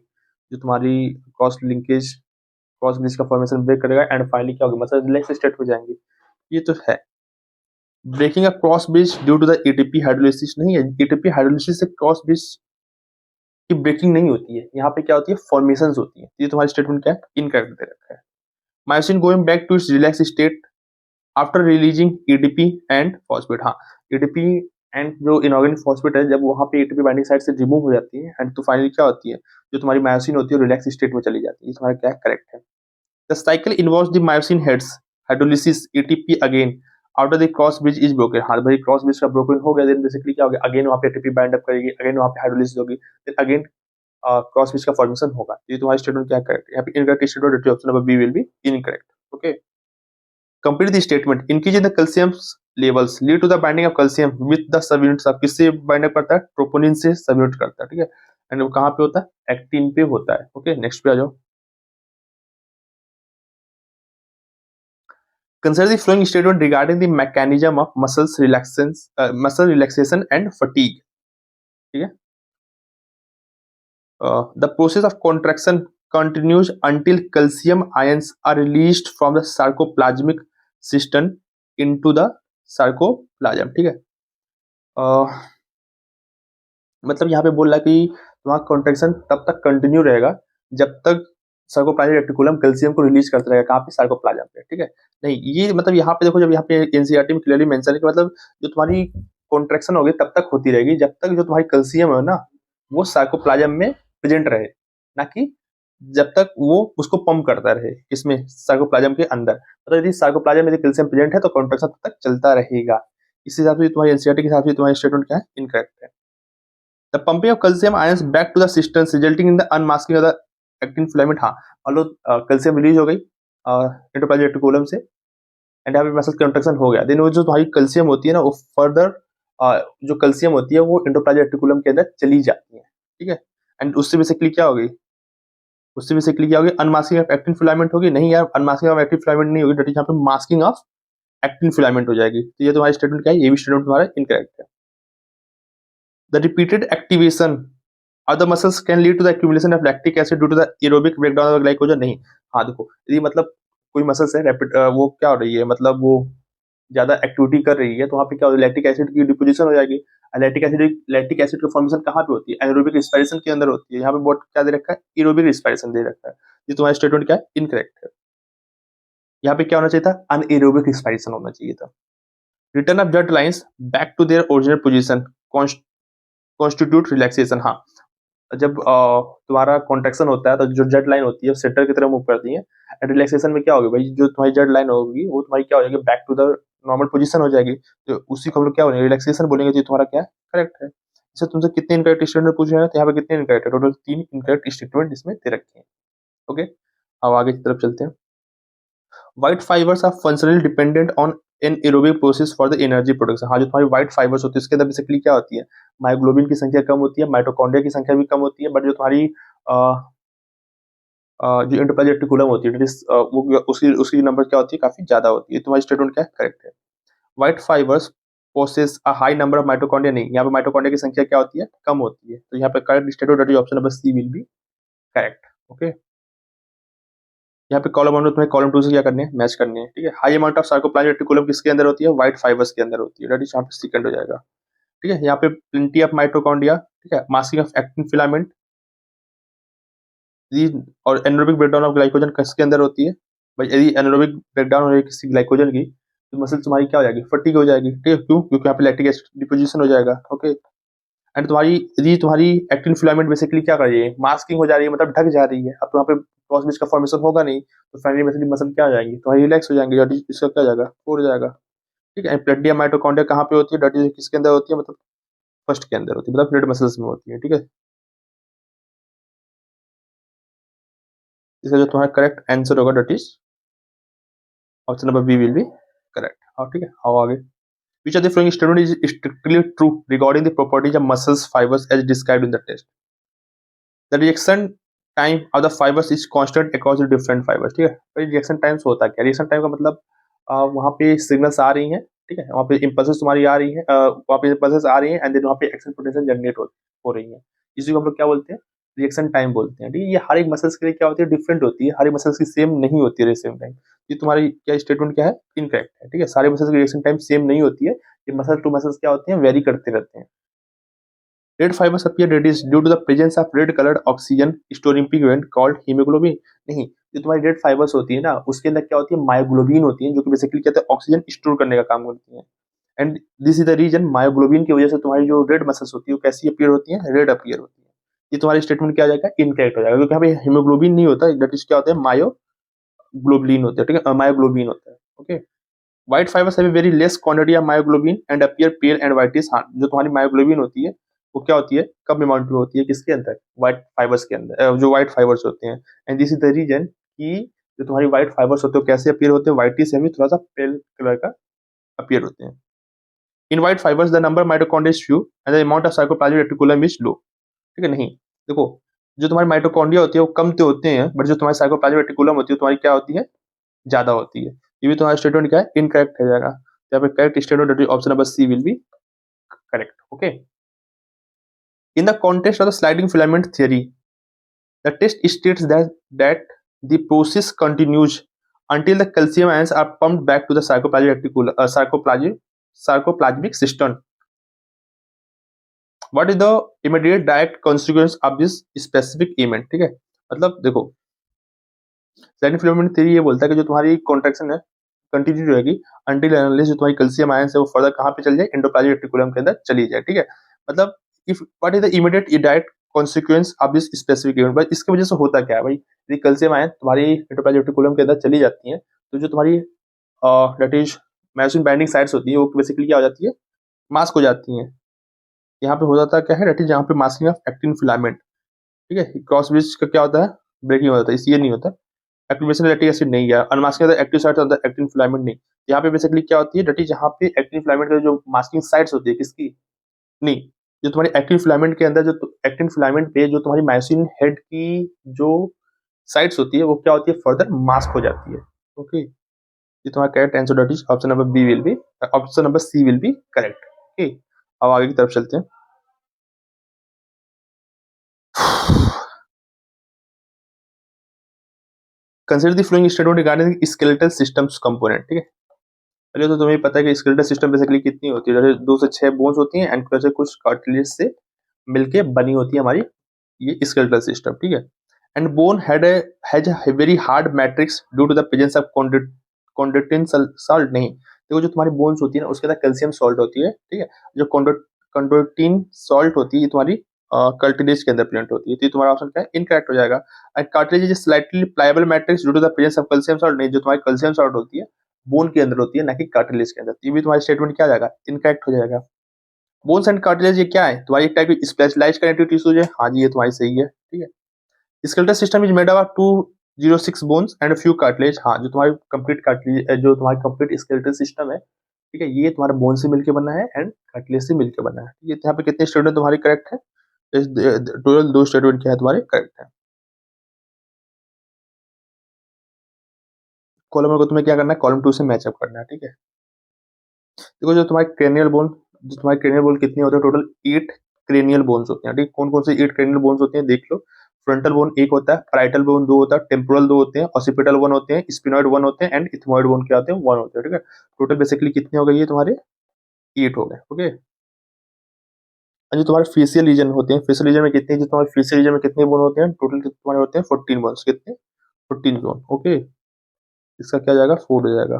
जो तुम्हारी क्रॉस ब्रिज का फॉर्मेशन ब्रेक करेगा एंड फाइनली क्या होगी, मतलब रिलैक्स स्टेट में जाएंगे। ये तो है। Breaking a cross bridge due to the ATP hydrolysis नहीं है, एटीपी हाइड्रोलिसिस से क्रॉस ब्रिज की ब्रेकिंग नहीं होती है, यहाँ पे क्या होती है, फॉर्मेशन होती है। ये तुम्हारी स्टेटमेंट क्या है, इनकरेक्ट दे रखा है। Myosin going back to its relax state after releasing ADP and phosphate. हाँ, एडीपी एंड जो इनऑर्गेनिक फॉस्फेट है जब वहां पे एटीपी बाइंडिंग साइट से रिमूव हो जाती है एंड तो फाइनली क्या होती है, जो तुम्हारी मायोसिन होती है रिलैक्स स्टेट में चली जाती है। ये तुम्हारा क्या करेक्ट है। The cycle involves the myosin heads hydrolysis ATP again after the cross bridge is broken. हाँ भाई क्रॉस ब्रिज का ब्रोकन हो गया, देन बेसिकली क्या हो गया, अगेन वहाँ पे एटीपी बाइंड अप करेगी, अगेन वहाँ पे हाइड्रोलिसिस होगी, देन अगेन क्रॉस ब्रिज का फॉर्मेशन होगा। ये तुम्हारा स्टेटमेंट क्या करेक्ट है, यहाँ पे incorrect statement option number B will be incorrect. Okay, complete the statement increase in the calcium levels lead to the binding of calcium with the subunits। अब किससे बाइंड अप करता है, ट्रोपोनिन से subunit करता है, ठीक है। एंड वो कहाँ पे होता है, एक्टिन पे होता है। ओके, नेक्स्ट पे आ जाओ। Consider the following statement regarding the mechanism of muscle relaxation and fatigue। ठीक है, the process of contraction continues until calcium ions are released from the sarcoplasmic system into the sarcoplasm। ठीक है, मतलब यहाँ पे बोल रहा है कि तुम्हारा कॉन्ट्रेक्शन तब तक कंटिन्यू रहेगा जब तक सार्कोप्लाज्मिक रेटिकुलम कैल्शियम को रिलीज करता रहेगा। कहाँ पे, सार्कोप्लाज्म पे। ठीक है, नहीं ये मतलब यहाँ पे देखो, जब यहाँ पे एनसीईआरटी में क्लियरली मेंशन है कि मतलब जो तुम्हारी कॉन्ट्रेक्शन होगी तब तक होती रहेगी जब तक जो तुम्हारी कैल्शियम है ना वो सार्कोप्लाज्म में प्रेजेंट रहे, ना कि जब तक वो उसको पंप करता रहे, इसमें सार्कोप्लाज्म के अंदर। मतलब यदि सार्कोप्लाज्म में कैल्शियम प्रेजेंट है तो कॉन्ट्रेक्शन तब तक चलता रहेगा। इस हिसाब से तुम्हारी एनसीईआरटी के हिसाब से तुम्हारी स्टेटमेंट क्या है, इनकरेक्ट है। The pumping of calcium ions back to the system resulting in the unmasking of the actin filament। हाँ, मान लो कैल्शियम रिलीज हो गई एंडोप्लाज्मिक रेटिकुलम से एंड यहाँ पे मसल कंट्रक्शन हो गया, देन वो जो तुम्हारी कैल्शियम होती है ना वो फर्दर जो कैल्शियम होती है वो एंडोप्लाज्मिक रेटिकुलम के अंदर चली जाती है। ठीक है, एंड उससे बेसिकली क्या होगी, उससे बेसिकली क्या होगी, अनमास्किंग ऑफ एक्टिन फिलामेंट होगी। नहीं यार, अनमास्किंग ऑफ एक्टिन फिलामेंट नहीं होगी, डेट इज यहाँ पे मास्किंग ऑफ एक्टिन फिलामेंट हो जाएगी। तो ये तुम्हारी स्टेटमेंट क्या है, ये भी स्टेटमेंट तुम्हारा इनकरेक्ट है। The repeated activation of the muscles can lead to the accumulation of lactic acid due to the aerobic breakdown of glycogen। नहीं, हाँ देखो, यदि मतलब कोई मसल्स है रैपिड वो क्या हो रही है, मतलब वो ज्यादा एक्टिविटी कर रही है तो वहाँ पे क्या हो, लैक्टिक एसिड की डिपोजिशन हो जाएगी। लैक्टिक एसिड की फॉर्मेशन कहाँ पे होती है, एरोबिक रिस्पायरेशन के अंदर होती है। यहाँ पे बहुत क्या दे रखा है, एरोबिक रिस्पायरेशन दे रखा है। ये तुम्हारा स्टेटमेंट क्या है, इनकरेक्ट है। यहाँ पे क्या होना चाहिए था, अनएरोबिक रिस्पायरेशन होना चाहिए था। Return of blood lines back to their original position constitute relaxation. हाँ, जब तुम्हारा कॉन्ट्रेक्शन होता है तो जो जेड लाइन होती है सेंटर की तरफ मूव करती है, एंड रिलैक्सेशन में क्या होगी भाई, जो तुम्हारी जेड लाइन होगी वो तुम्हारी क्या हो जाएगी, back to the normal position हो जाएगी। तो उसी को हम लोग क्या बोलेंगे, रिलैक्सेशन बोलेंगे। तो तुम्हारा क्या करेक्ट है। इससे तुमसे कितने इनकरेक्ट स्टेटमेंट पूछे हैं, तो यहाँ पे कितने इनकरेक्ट है, टोटल 3 इनकरेक्ट स्टेटमेंट इसमें दे रखे हैं। ओके, अब आगे की तरफ चलते हैं। White fibres are functionally dependent on an aerobic process for the energy production. हाँ, जो तुम्हारी व्हाइट फाइबर्स होती है उसके अंदर बेसिकली क्या होती है, मायोग्लोबिन की संख्या कम होती है, माइटोकॉन्ड्रिया की संख्या भी कम होती है, बट जो तुम्हारी जो एंडोप्लाज्मिक रेटिकुलम होती है वो उसकी नंबर क्या होती है, काफी ज्यादा होती है। तुम्हारी स्टेटमेंट क्या है, करेक्ट है। White fibres possess a high number of mitochondria. नहीं, यहाँ पे माइटोकॉन्ड्रिया की संख्या क्या होती है, कम होती है। तो यहाँ पे correct statement option number C will be correct. Okay, यहाँ पे कॉलम 1 में तुम्हें कॉलम 2 से क्या करने हैं, मैच करने हैं। ठीक है, high amount of sarcoplasmic reticulum किसके अंदर होती है, व्हाइट फाइबर्स के अंदर होती है। दैट इज यहाँ पे सेकंड हो जाएगा। ठीक है, यहाँ पे प्लेंटी ऑफ माइटोकॉन्ड्रिया, ठीक है, मास्किंग ऑफ एक्टिन फिलामेंट और एनारोबिक ब्रेकडाउन ऑफ ग्लाइकोजन किसके अंदर होती है भाई, यदि एनारोबिक ब्रेकडाउन हो रही है किसी ग्लाइकोजन की तो मसल तुम्हारी क्या हो जाएगी, फटीग हो जाएगी। ठीक है, क्यों, क्योंकि यहाँ पे लैक्टिक एसिड डिपोजिशन हो जाएगा। ओके, एंड तुम्हारी यदि तुम्हारी एक्टिन फिलामेंट बेसिकली क्या कर रही है, मास्किंग हो जा रही है, मतलब ढक जा रही है। अब तो यहाँ पे क्रॉस ब्रिज का फॉर्मेशन होगा नहीं, तो फाइनली बेसिकली मसल क्या हो जाएंगी, तुम्हारी रिलैक्स हो जाएंगे, डेट इज इसका क्या हो जाएगा, हो जाएगा। ठीक है, प्लेटिया माइटोकॉन्ड्रिया कहाँ पे होती है, डेट इज किसके अंदर होती है, मतलब फर्स्ट के अंदर होती है, मतलब ब्लड मसल्स में होती है। ठीक है, इसका जो तुम्हारा करेक्ट आंसर होगा that is option number B will be correct. और ठीक है, आओ आगे। Which of the following statement is strictly true regarding the properties of muscles fibers as described in the test? The reaction time of the fibers is constant across the different fibers। ठीक है, तो reaction times होता है क्या, reaction time का मतलब वहाँ पे सिग्नल्स आ रही हैं, ठीक है, वहाँ पे इंपल्सेस तुम्हारी आ रही हैं, वहाँ पे इंपल्सेस आ रही हैं एंड देन वहाँ पे एक्शन पोटेंशियल जनरेट हो रही है। इसी को हम लोग क्या बोलते हैं, रिएक्शन टाइम बोलते हैं। ठीक है, ये हर एक मसल्स के लिए क्या होती है, डिफरेंट होती है, हर एक मसल्स की सेम नहीं होती है सेम टाइम। ये तुम्हारी क्या स्टेटमेंट क्या है, इनकरेक्ट है। ठीक है, सारे मसल्स की रिएक्शन टाइम सेम नहीं होती है, ये मसल टू मसल्स क्या होते हैं, वेरी करते रहते हैं। Red fibres appear reddish due to the presence of red coloured oxygen storing pigment called haemoglobin. नहीं, जो तुम्हारी रेड फाइबर्स होती है ना उसके अंदर क्या होती है, मायोग्लोबिन होती है, जो कि बेसिकली कहते हैं ऑक्सीजन स्टोर करने का काम करती है। And this is the reason, myoglobin की वजह से तुम्हारी जो रेड मसल्स होती है वो कैसी अपीयर होती है, रेड अपीयर होती है। ये तुम्हारी स्टेटमेंट क्या आ जाएगा, इनकरेक्ट हो जाएगा, क्योंकि यहाँ पे हीमोग्लोबिन नहीं होता, दैट इज क्या होता है, ग्लोबुलिन होते हैं, ठीक है, मायोग्लोबिन होता है। Okay, white fibres have very less quantity of myoglobin and appear pale and whitish. हाँ, जो तुम्हारी मायोग्लोबिन होती है वो क्या होती है, कम अमाउंट में होती है, किसके अंदर, व्हाइट फाइबर्स के अंदर, जो व्हाइट फाइबर्स होते हैं। And this is the reason कि जो तुम्हारी व्हाइट फाइबर्स होते हैं कैसे अपीयर होते हैं, व्हाइटिश से भी थोड़ा सा पेल कलर का अपीयर होते हैं। इन white fibres the number mitochondria is few and the amount of cytoplasmic reticulum is low. ठीक है, नहीं, देखो, जो तुम्हारी माइटोकॉन्ड्रिया होती है वो कम तो होते हैं, बट जो तुम्हारी साइटोप्लाज्मिक रेटिकुलम होती है तुम्हारी क्या होती है, ज्यादा होती है। ये भी तुम्हारा स्टेटमेंट क्या है, इनकरेक्ट हो जाएगा। यहाँ पे correct statement option number C will be correct. Okay, in the context of the sliding filament theory the test states that the process continues until the calcium ions are pumped back to the sarcoplasmic system. What is the immediate direct consequence of this specific event? ठीक है, मतलब देखो, sliding filament theory ये बोलता है कि जो तुम्हारी कॉन्ट्रैक्शन है कंटिन्यू रहेगी अंटिल अनलेस जो तुम्हारी कैल्शियम आयन है वो फर्दर कहाँ पे चल जाए, एंडोप्लाज्मिक रेटिकुलम के अंदर चली जाए। ठीक है, मतलब if what is the immediate direct consequence of this specific event, बस इसकी वजह से होता क्या है भाई, यदि कैल्शियम आयन तुम्हारी एंडोप्लाज्मिक रेटिकुलम के अंदर चली जाती है तो जो तुम्हारी that is myosin binding sites होती है वो बेसिकली क्या हो जाती है, मास्क हो जाती है। यहाँ पे हो जाता है क्या है, दैट इज यहाँ पे मास्किंग ऑफ एक्टिन फिलामेंट। ठीक है, क्रॉस ब्रिज का क्या होता है, ब्रेकिंग हो जाता है, इसलिए नहीं होता। एक्टिवेशन लैक्टिक एसिड नहीं है, unmasking the active sites of the actin filament नहीं। यहाँ पे बेसिकली क्या होती है, दैट इज यहाँ पे एक्टिन फिलामेंट का जो मास्किंग साइट्स होती है किसकी, नहीं, जो तुम्हारी एक्टिन फिलामेंट के अंदर जो एक्टिन फिलामेंट पे जो तुम्हारी मायोसिन हेड की जो साइट्स होती है वो क्या होती है, फर्दर मास्क हो जाती है। ओके, ये तुम्हारा correct answer that is option number B will be, option number C will be correct. Okay, अब आगे की तरफ चलते हैं। Consider the flowing statement regarding skeletal systems component. ठीक है, पहले तो तुम्हें पता है कि स्केलेटल सिस्टम बेसिकली कितनी होती है, जैसे 2 से 6 बोन्स होती हैं एंड जैसे कुछ कार्टिलेज से मिलके बनी होती है हमारी ये स्केलेटल सिस्टम। ठीक है, and bone has a very hard matrix due to the presence of chondroitin salt. नहीं, देखो जो तुम्हारी बोन्स होती है ना उसके अंदर कैल्शियम सॉल्ट होती है। ठीक है, जो कॉन्ड्रोटिन सॉल्ट होती है ये तुम्हारी कार्टिलेज के अंदर प्रेजेंट होती है, तो ये तुम्हारा ऑप्शन क्या है, इनकरेक्ट हो जाएगा। And cartilage is slightly pliable matrix due to the presence of calcium salt. नहीं, जो तुम्हारी कैल्शियम सॉल्ट होती है बोन के अंदर होती है ना कि कार्टिलेज के अंदर, ये भी तुम्हारा स्टेटमेंट क्या आ जाएगा, इनकरेक्ट हो जाएगा। बोन्स एंड कार्टिलेज ये क्या है, तुम्हारी एक टाइप की स्पेशलाइज्ड कनेक्टिव टिश्यूज है। हाँ जी, ये तुम्हारी सही है। ठीक है, skeletal system is made up of 206 bones and few cartilage. हाँ, जो तुम्हारी कंप्लीट कार्टिलेज, जो तुम्हारी कंप्लीट स्केलेटल सिस्टम है, ठीक है, ये तुम्हारा बोन से मिलकर बना है एंड कार्टिलेज से मिलकर बना है। ये यहाँ पे कितने स्टेटमेंट तुम्हारे करेक्ट है, टोटल 2 स्टेटमेंट क्या है तुम्हारे करेक्ट है। कॉलम को तुम्हें क्या करना है, कॉलम 2 से मैचअप करना है। ठीक है, देखो जो तुम्हारे क्रेनियल बोन, जो तुम्हारे क्रेनियल बोन कितने होते हैं, टोटल 8 क्रेनियल बोन्स होते हैं। ठीक, कौन कौन से 8 क्रेनियल बोन्स होते हैं देख लो। फ्रंटल बोन एक होता है, पैराइटल बोन 2 होता है, टेम्पोरल 2 होते हैं, ऑसिपिटल 1 होते हैं, स्पिनॉइड 1 होते हैं एंड इथमॉइड बोन क्या होते हैं, 1 होते हैं। ठीक है, टोटल बेसिकली कितने हो गए ये तुम्हारे, 8 हो गए। ओके, और जो तुम्हारे फेशियल रीजन होते हैं, फेशियल रीजन में कितने, जो तुम्हारे फेशियल रीजन में कितने बोन होते हैं, टोटल तुम्हारे होते हैं 14 बोन्स, कितने, 14 बोन। ओके, इसका क्या जाएगा, 4 हो जाएगा।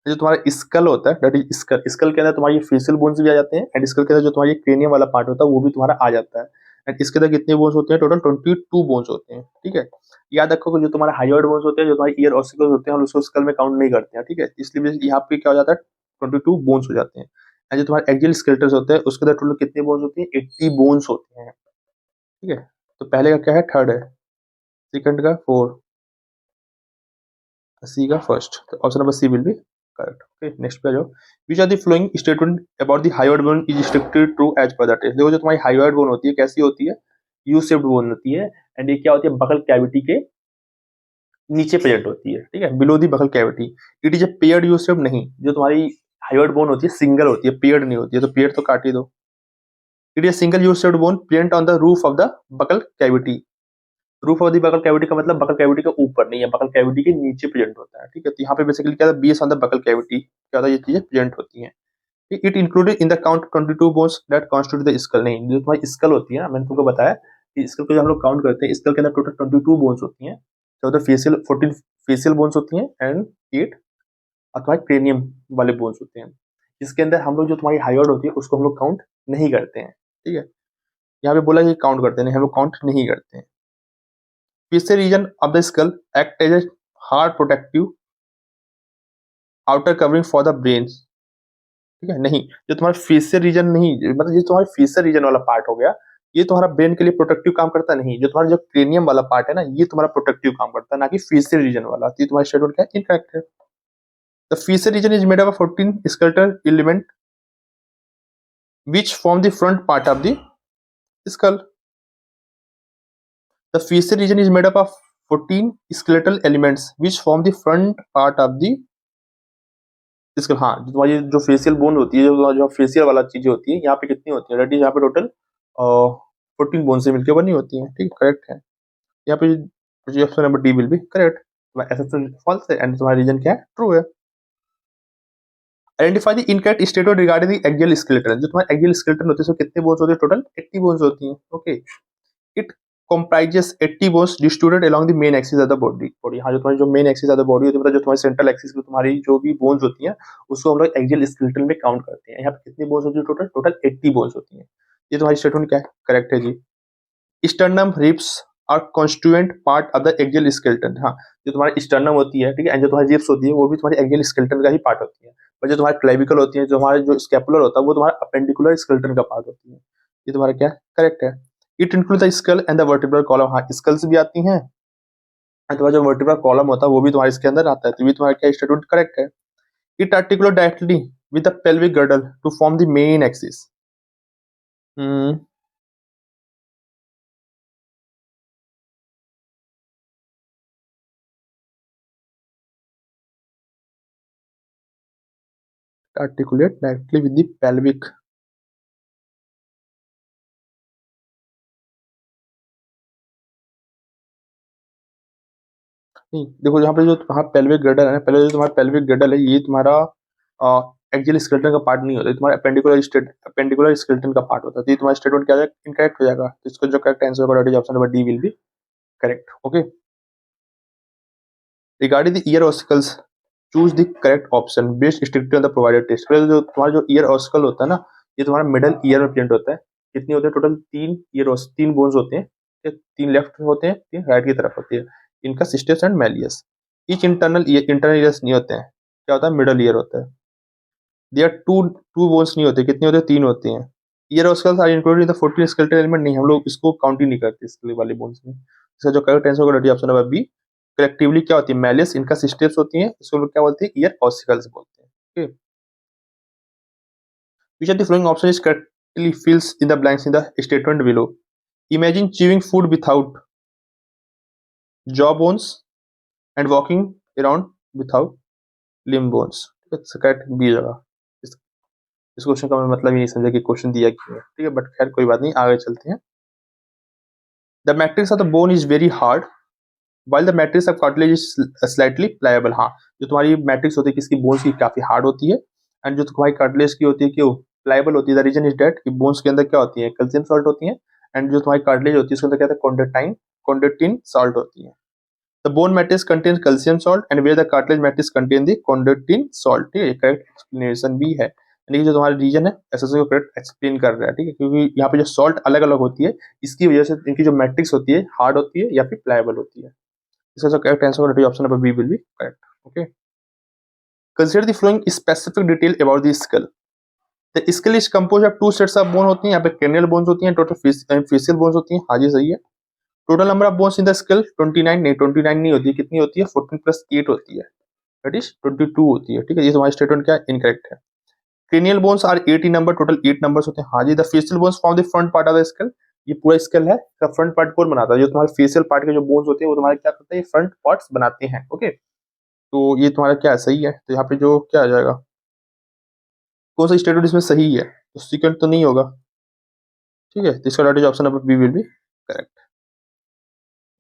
जो तुम्हारा स्कल होता है, दैट इज स्कल, स्कल के अंदर तुम्हारी फेशियल बोन्स भी आ जाते हैं एंड स्कल के अंदर जो तुम्हारी क्रेनियम वाला पार्ट होता है वो भी तुम्हारा आ जाता है। एंड इसके अंदर कितने बोन्स होते हैं, टोटल 22 बोन्स होते हैं। ठीक है, याद रखो कि जो तुम्हारा हाइयोइड बोन्स होते हैं, जो तुम्हारे ईयर ऑसिकल्स होते हैं, हम उसको स्कल में काउंट नहीं करते हैं। ठीक है, इसलिए यहाँ पे क्या हो जाता है, 22 बोन्स हो जाते हैं। एंड जो तुम्हारे एक्सियल स्केलेटस होते हैं उसके अंदर टोटल कितने बोन्स होते हैं, 80 बोन्स होते हैं। ठीक है, तो पहले का क्या है, थर्ड है, सेकंड का 4, सी का फर्स्ट, तो option number C will be correct. Okay, next पे आ जाओ। Which are the flowing statement about the hyoid bone is strictly true as per the test. देखो जो तुम्हारी हाइयोइड बोन होती है कैसी होती है, यू शेप्ड बोन होती है एंड ये क्या होती है, बकल कैविटी के नीचे प्रेजेंट होती है। ठीक है, below the buccal cavity. It is a paired U shaped. नहीं, जो तुम्हारी हाइयोइड बोन होती है सिंगल होती है, पेयर्ड नहीं होती है, तो पेयर्ड तो काट ही दो। It is single U shaped bone present on the roof of the buccal cavity. Roof of the buccal cavity का मतलब बकल कैविटी के ऊपर नहीं है, बकल कैविटी के नीचे प्रेजेंट होता है। ठीक है, तो यहाँ पे बेसिकली क्या है, base on the buccal cavity क्या होता है, ये चीजें प्रेजेंट होती हैं। It included in the count 22 bones that constitute the skull. नहीं, जो तुम्हारी स्कल होती है ना, मैंने तुमको बताया कि स्कल को जब हम लोग काउंट करते हैं, स्कल के अंदर टोटल 22 बोन्स होती हैं। तो उधर फेशियल 14 फेशियल बोन्स होती हैं एंड 8 और तुम्हारे क्रेनियम वाले बोन्स होते हैं। इसके अंदर हम लोग जो तुम्हारी हाइयोइड होती है उसको हम लोग काउंट नहीं करते हैं। ठीक है, यहाँ पे बोला कि काउंट करते हैं, हम लोग काउंट नहीं करते हैं। Facial region of the skull act as a hard protective outer covering for the brain, ठीक है। नहीं, जो तुम्हारा फेशियल रीजन नहीं, मतलब ये तुम्हारा फेशियल रीजन वाला पार्ट हो गया, ये तुम्हारा ब्रेन के लिए प्रोटेक्टिव काम करता नहीं। जो तुम्हारा जो क्रेनियम वाला पार्ट है ना, ये तुम्हारा प्रोटेक्टिव काम करता है, ना कि फेशियल रीजन वाला। तो ये तुम्हारा स्टेटमेंट क्या है? इनकरेक्ट है। The facial region is made up of 14 skeletal element which form the front part of the skull. The facial region is made up of 14 skeletal elements which form the front part of the skull. हाँ, जो तुम्हारी जो facial bone होती है, जो facial वाला चीजें होती है, यहाँ पे कितनी होती है? यहाँ पे टोटल 14 बोन से मिलकर बनी होती है, ठीक है, करेक्ट है। यहाँ पे option number D will be correct. ऐसा तो फॉल्स है एंड तुम्हारा रीजन क्या है? ट्रू है। Identify the incorrect statement regarding the axial skeleton. जो तुम्हारा एक्सियल स्केलेटन होती है, उसमें कितने बोन्स होते हैं? टोटल 80 बोन्स होती हैं, okay. It comprises 80 bones distributed along the main axis of the body। हाँ, जो तुम्हारी जो main axis of the body होती है, मतलब जो तुम्हारी सेंट्रल एक्सिस में तुम्हारी जो भी बोन्स होती हैं, उसको हम लोग एक्सियल स्केलेटन में काउंट करते हैं। यहाँ पे कितनी बोन्स होती है? टोटल टोटल 80 बोन्स होती हैं। ये तुम्हारी स्टेटमेंट क्या है? करेक्ट है जी। Sternum ribs are constituent part of the axial skeleton. हाँ, जो तुम्हारी स्टर्नम होती है, ठीक है, एंड जो तुम्हारी रिब्स होती है, वो भी तुम्हारी एक्सियल स्केलेटन का ही पार्ट होती है। और जो तुम्हारी क्लेविकल होती है, जो हमारा जो स्कैपुलर होता है, वो तुम्हारा अपेंडिकुलर स्केलेटन का पार्ट होती है। ये तुम्हारा क्या है? करेक्ट है। It include the skull and the vertebral column. हाँ, स्कल्स भी आती हैं, तुम्हारा जो वर्टिब्रल कॉलम होता है वो भी तुम्हारे इसके अंदर आता है। तो ये तुम्हारा क्या स्टेटमेंट करेक्ट है। It articulate directly with the pelvic girdle to form the main axis. Articulate directly with the pelvic. नहीं, देखो यहाँ पे जो तुम्हारा पेल्विक गर्डल है ना, पहले जो तुम्हारा पेल्विक गर्डल है, ये तुम्हारा एक्सियल स्केलेटन का पार्ट नहीं होता, तुम्हारा अपेंडिकुलर स्केलेटन का पार्ट होता है। तो ये तुम्हारा स्टेटमेंट क्या है? इनकरेक्ट हो जाएगा। तो इसको जो करेक्ट आंसर होगा, option number D will be correct, okay. Regarding the ear ossicles, choose the correct option based strictly on the provided test. जो तुम्हारा जो ईयर ऑसिकल होता है ना, ये तुम्हारा मिडल ईयर में प्रेजेंट होता है। कितने होते हैं? टोटल 3 बोन्स होते हैं, 3 लेफ्ट होते हैं, 3 राइट की तरफ होती है। इनका सिस्टस and malleus. Each internal ears नहीं होते हैं। क्या होता है? मिडल ईयर होता है। देयर टू बोन्स नहीं होते। कितने होते हैं? 3 होते हैं। Ear ossicles are included in the 14 skeletal element. नहीं, हम लोग इसको काउंट ही नहीं करते इसके वाले बोन्स में। इसका जो करेक्ट आंसर होगा ऑप्शन नंबर बी। कलेक्टिवली क्या होती है? मैलियस इनका सिस्टम्स होती हैं, इसको लोग क्या बोलते हैं? ईयर ऑसिकल्स बोलते हैं, okay. Which of the following option is correctly fills in the blanks in the statement below. Imagine chewing food without jaw bones and walking around without limb bones. Correct B जगह। इस question का मैं मतलब ही नहीं समझा कि question दिया क्यों है, ठीक है, बट खैर कोई बात नहीं, आगे चलते हैं। The matrix of the bone is very hard while the matrix of cartilage is slightly pliable। हाँ, जो तुम्हारी मैट्रिक्स होती है किसकी? बोन्स की, काफी हार्ड होती है। एंड जो तुम्हारी कार्टिलेज की होती है, क्यों प्लायबल होती है? द रीजन इज डेट कि बोन्स के अंदर क्या होती है? कैल्शियम सॉल्ट होती है। एंड जो तुम्हारी कार्टिलेज होती है, उसके अंदर क्या होता है? कॉन्डेटिन सॉल्ट होती है। The bone matrix contains calcium salt and where the cartilage matrix contain the chondroitin salt, ठीक है, करेक्ट एक्सप्लेनेशन भी है। यानी कि जो तुम्हारा रीजन है एसएससी को करेक्ट एक्सप्लेन कर रहा है, ठीक है, क्योंकि यहाँ पे जो सॉल्ट अलग अलग होती है, इसकी वजह से इनकी जो मैट्रिक्स होती है हार्ड होती है या फिर प्लायबल होती है। इसका जो करेक्ट आंसर होगा option number B will be correct, okay. Consider the flowing specific detail about the skull. The skull is compose of 2 sets of bone होती हैं। यहाँ पे क्रेनियल बोन्स होती हैं, टोटल फेशियल बोन्स होती हैं। हाँ जी, सही है। Total number of bones in the skull 29 नहीं, 29 नहीं होती है। कितनी होती है? 14 प्लस 8 होती है, दैट इज 22 होती है, ठीक है। ये तुम्हारा स्टेटमेंट क्या है? इनकरेक्ट है। Cranial bones are 80 number, total 8 numbers होते हैं। हाँ जी। The facial bones form the front part of the skull. ये पूरा स्कल है, इसका फ्रंट पार्ट कौन बनाता है? जो तुम्हारे फेशियल पार्ट के जो बोन्स होते हैं, वो तुम्हारे क्या करते हैं? फ्रंट पार्ट्स बनाते हैं, ओके। तो ये तुम्हारा क्या है? सही है। तो यहाँ पे जो क्या आ जाएगा? कौन सा स्टेटमेंट इसमें सही है? तो सेकंड तो नहीं होगा, ठीक है। तो इसका right option number B will be correct.